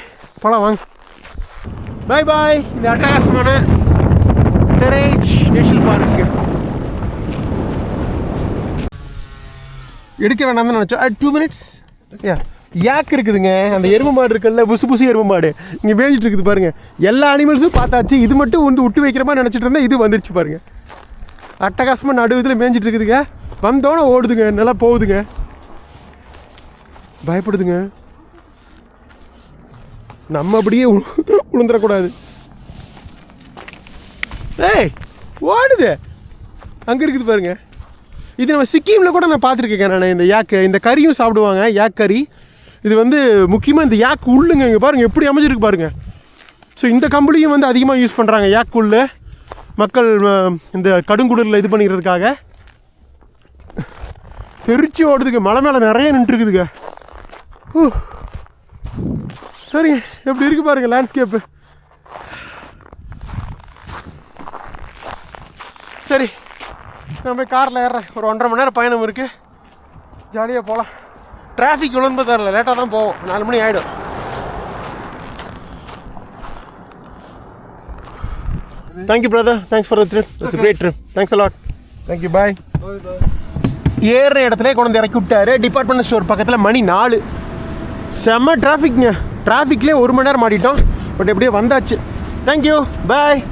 Speaker 1: போகலாம் வாங்க. பாய் பாய். இந்த அட்டகாசமான டெரேஜ் நேஷனல் பார்க்கு எடுக்க வேண்டாம்னு நினச்சோம். 2 minutes. யாக் இருக்குதுங்க, அந்த எருமை மாடு இருக்குல்ல, புசு எருமை மாடு இங்கே மேய்ஞ்சிட்டு இருக்குது பாருங்கள். எல்லா அனிமல்ஸும் பார்த்தாச்சு, இது மட்டும் வந்து விட்டு வைக்கிற மாதிரி நினச்சிட்டு இருந்தால் இது வந்துருச்சு பாருங்கள். அட்டகாசமாக நடு இதில் மேய்ஞ்சிட்டு இருக்குதுங்க. வந்தோன்னே ஓடுதுங்க, நல்லா போகுதுங்க, பயப்படுதுங்க. நம்ம அப்படியே விழுந்துடக்கூடாது. ஏய் ஓடுது, அங்கே இருக்குது பாருங்க. இது நம்ம சிக்கிமில் கூட நான் பார்த்துருக்கேன். நான் இந்த யாக்கு, இந்த கறியும் சாப்பிடுவாங்க, யாக் கறி. இது வந்து முக்கியமாக இந்த யாக்கு உள்ளுங்க, இங்கே பாருங்கள் எப்படி அமைஞ்சிருக்கு பாருங்கள். ஸோ இந்த கம்பளியும் வந்து அதிகமாக யூஸ் பண்ணுறாங்க யாக் உள்ளு. மக்கள் இந்த கடுங்குளிரில் இது பண்ணிக்கிறதுக்காக. தெரிச்சு ஓடுதுங்க, மலை மேலே நிறைய நின்றுருக்குதுங்க. சரிங்க, எப்படி இருக்குது பாருங்கள் லேண்ட்ஸ்கேப்பு. சரி, நான் போய் காரில் ஏறுறேன். ஒரு 1.5 மணி நேரம் பயணம் இருக்குது, ஜாலியாக போகலாம். டிராஃபிக் உழந்து தரல, லேட்டாக தான் போவோம், 4 மணி ஆகிடும். Thank you brother, thanks for the trip. It's a great trip. Thanks a lot. Thank you, bye. ஏறுற இடத்துல கொண்டு வந்து இறக்கி விட்டாரு. டிபார்ட்மெண்ட் ஸ்டோர் பக்கத்தில். மணி 4. செம்ம டிராஃபிக்ங்க. டிராஃபிக்லேயே 1 மணி நேரம் மாட்டிட்டோம். பட் எப்படியோ வந்தாச்சு. தேங்க்யூ, பாய்.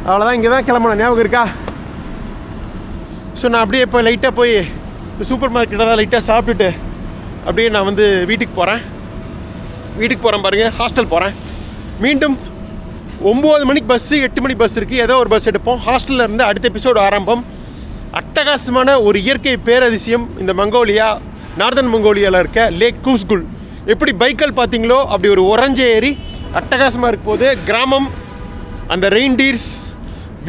Speaker 1: அவ்வளோதான், இங்கே தான் கிளம்பணும், ஞாபகம் இருக்கா? ஸோ நான் அப்படியே இப்போ லைட்டாக போய் இந்த சூப்பர் மார்க்கெட்டை தான் லைட்டாக சாப்பிட்டுட்டு அப்படியே நான் வந்து வீட்டுக்கு போகிறேன் பாருங்கள். ஹாஸ்டல் போகிறேன். மீண்டும் 9 மணிக்கு பஸ்ஸு, 8 மணிக்கு பஸ் இருக்குது. ஏதோ ஒரு பஸ் எடுப்போம். ஹாஸ்டலில் இருந்து அடுத்த எபிசோடு ஆரம்பம். அட்டகாசமான ஒரு இயற்கை பேரதிசயம் இந்த மங்கோலியா, நார்தன் மங்கோலியாவில் இருக்க லேக் கூஸ்குல். எப்படி பைக்கல் பார்த்தீங்களோ அப்படி ஒரு உறைஞ்ச ஏரி அட்டகாசமாக இருக்க போது. கிராமம், அந்த ரெயின்டீர்ஸ்,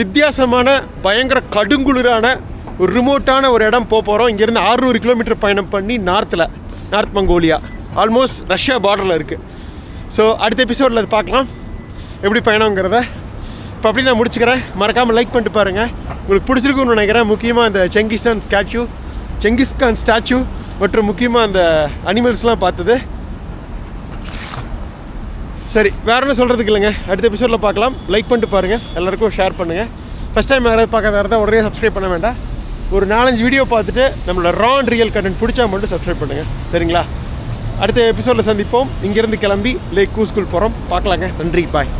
Speaker 1: வித்தியாசமான பயங்கர கடுங்குளிரான ஒரு ரிமோட்டான ஒரு இடம் போகிறோம். இங்கேருந்து 600 கிலோமீட்டர் பயணம் பண்ணி நார்த் மங்கோலியா, ஆல்மோஸ்ட் ரஷ்யா பார்டரில் இருக்குது. ஸோ அடுத்த எபிசோடில் அது பார்க்கலாம் எப்படி பயணங்கிறத. இப்போ அப்படி நான் முடிச்சுக்கிறேன். மறக்காமல் லைக் பண்ணிட்டு பாருங்கள், உங்களுக்கு பிடிச்சிருக்குன்னு நினைக்கிறேன். முக்கியமாக அந்த செங்கிஸ்கான் ஸ்டாச்சு மற்றும் முக்கியமாக அந்த அனிமல்ஸ்லாம் பார்த்தது. சரி, வேறு என்ன சொல்கிறதுக்கு இல்லைங்க. அடுத்த எபிசோடில் பார்க்கலாம். லைக் பண்ணிட்டு பாருங்கள், எல்லாருக்கும் ஷேர் பண்ணுங்கள். ஃபஸ்ட் டைம் யாராவது பார்க்காத இருந்தால் உடனே சப்ஸ்கிரைப் பண்ண வேண்டாம். ஒரு 4-5 வீடியோ பார்த்துட்டு நம்மளோட ரா அண்ட் ரியல் கண்டென்ட் பிடிச்சா மட்டும் சப்ஸ்கிரைப் பண்ணுங்கள், சரிங்களா? அடுத்த எபிசோடில் சந்திப்போம். இங்கேருந்து கிளம்பி லேக் கூஸ்குல் போகிறோம். பார்க்கலாங்க. நன்றி, பாய்.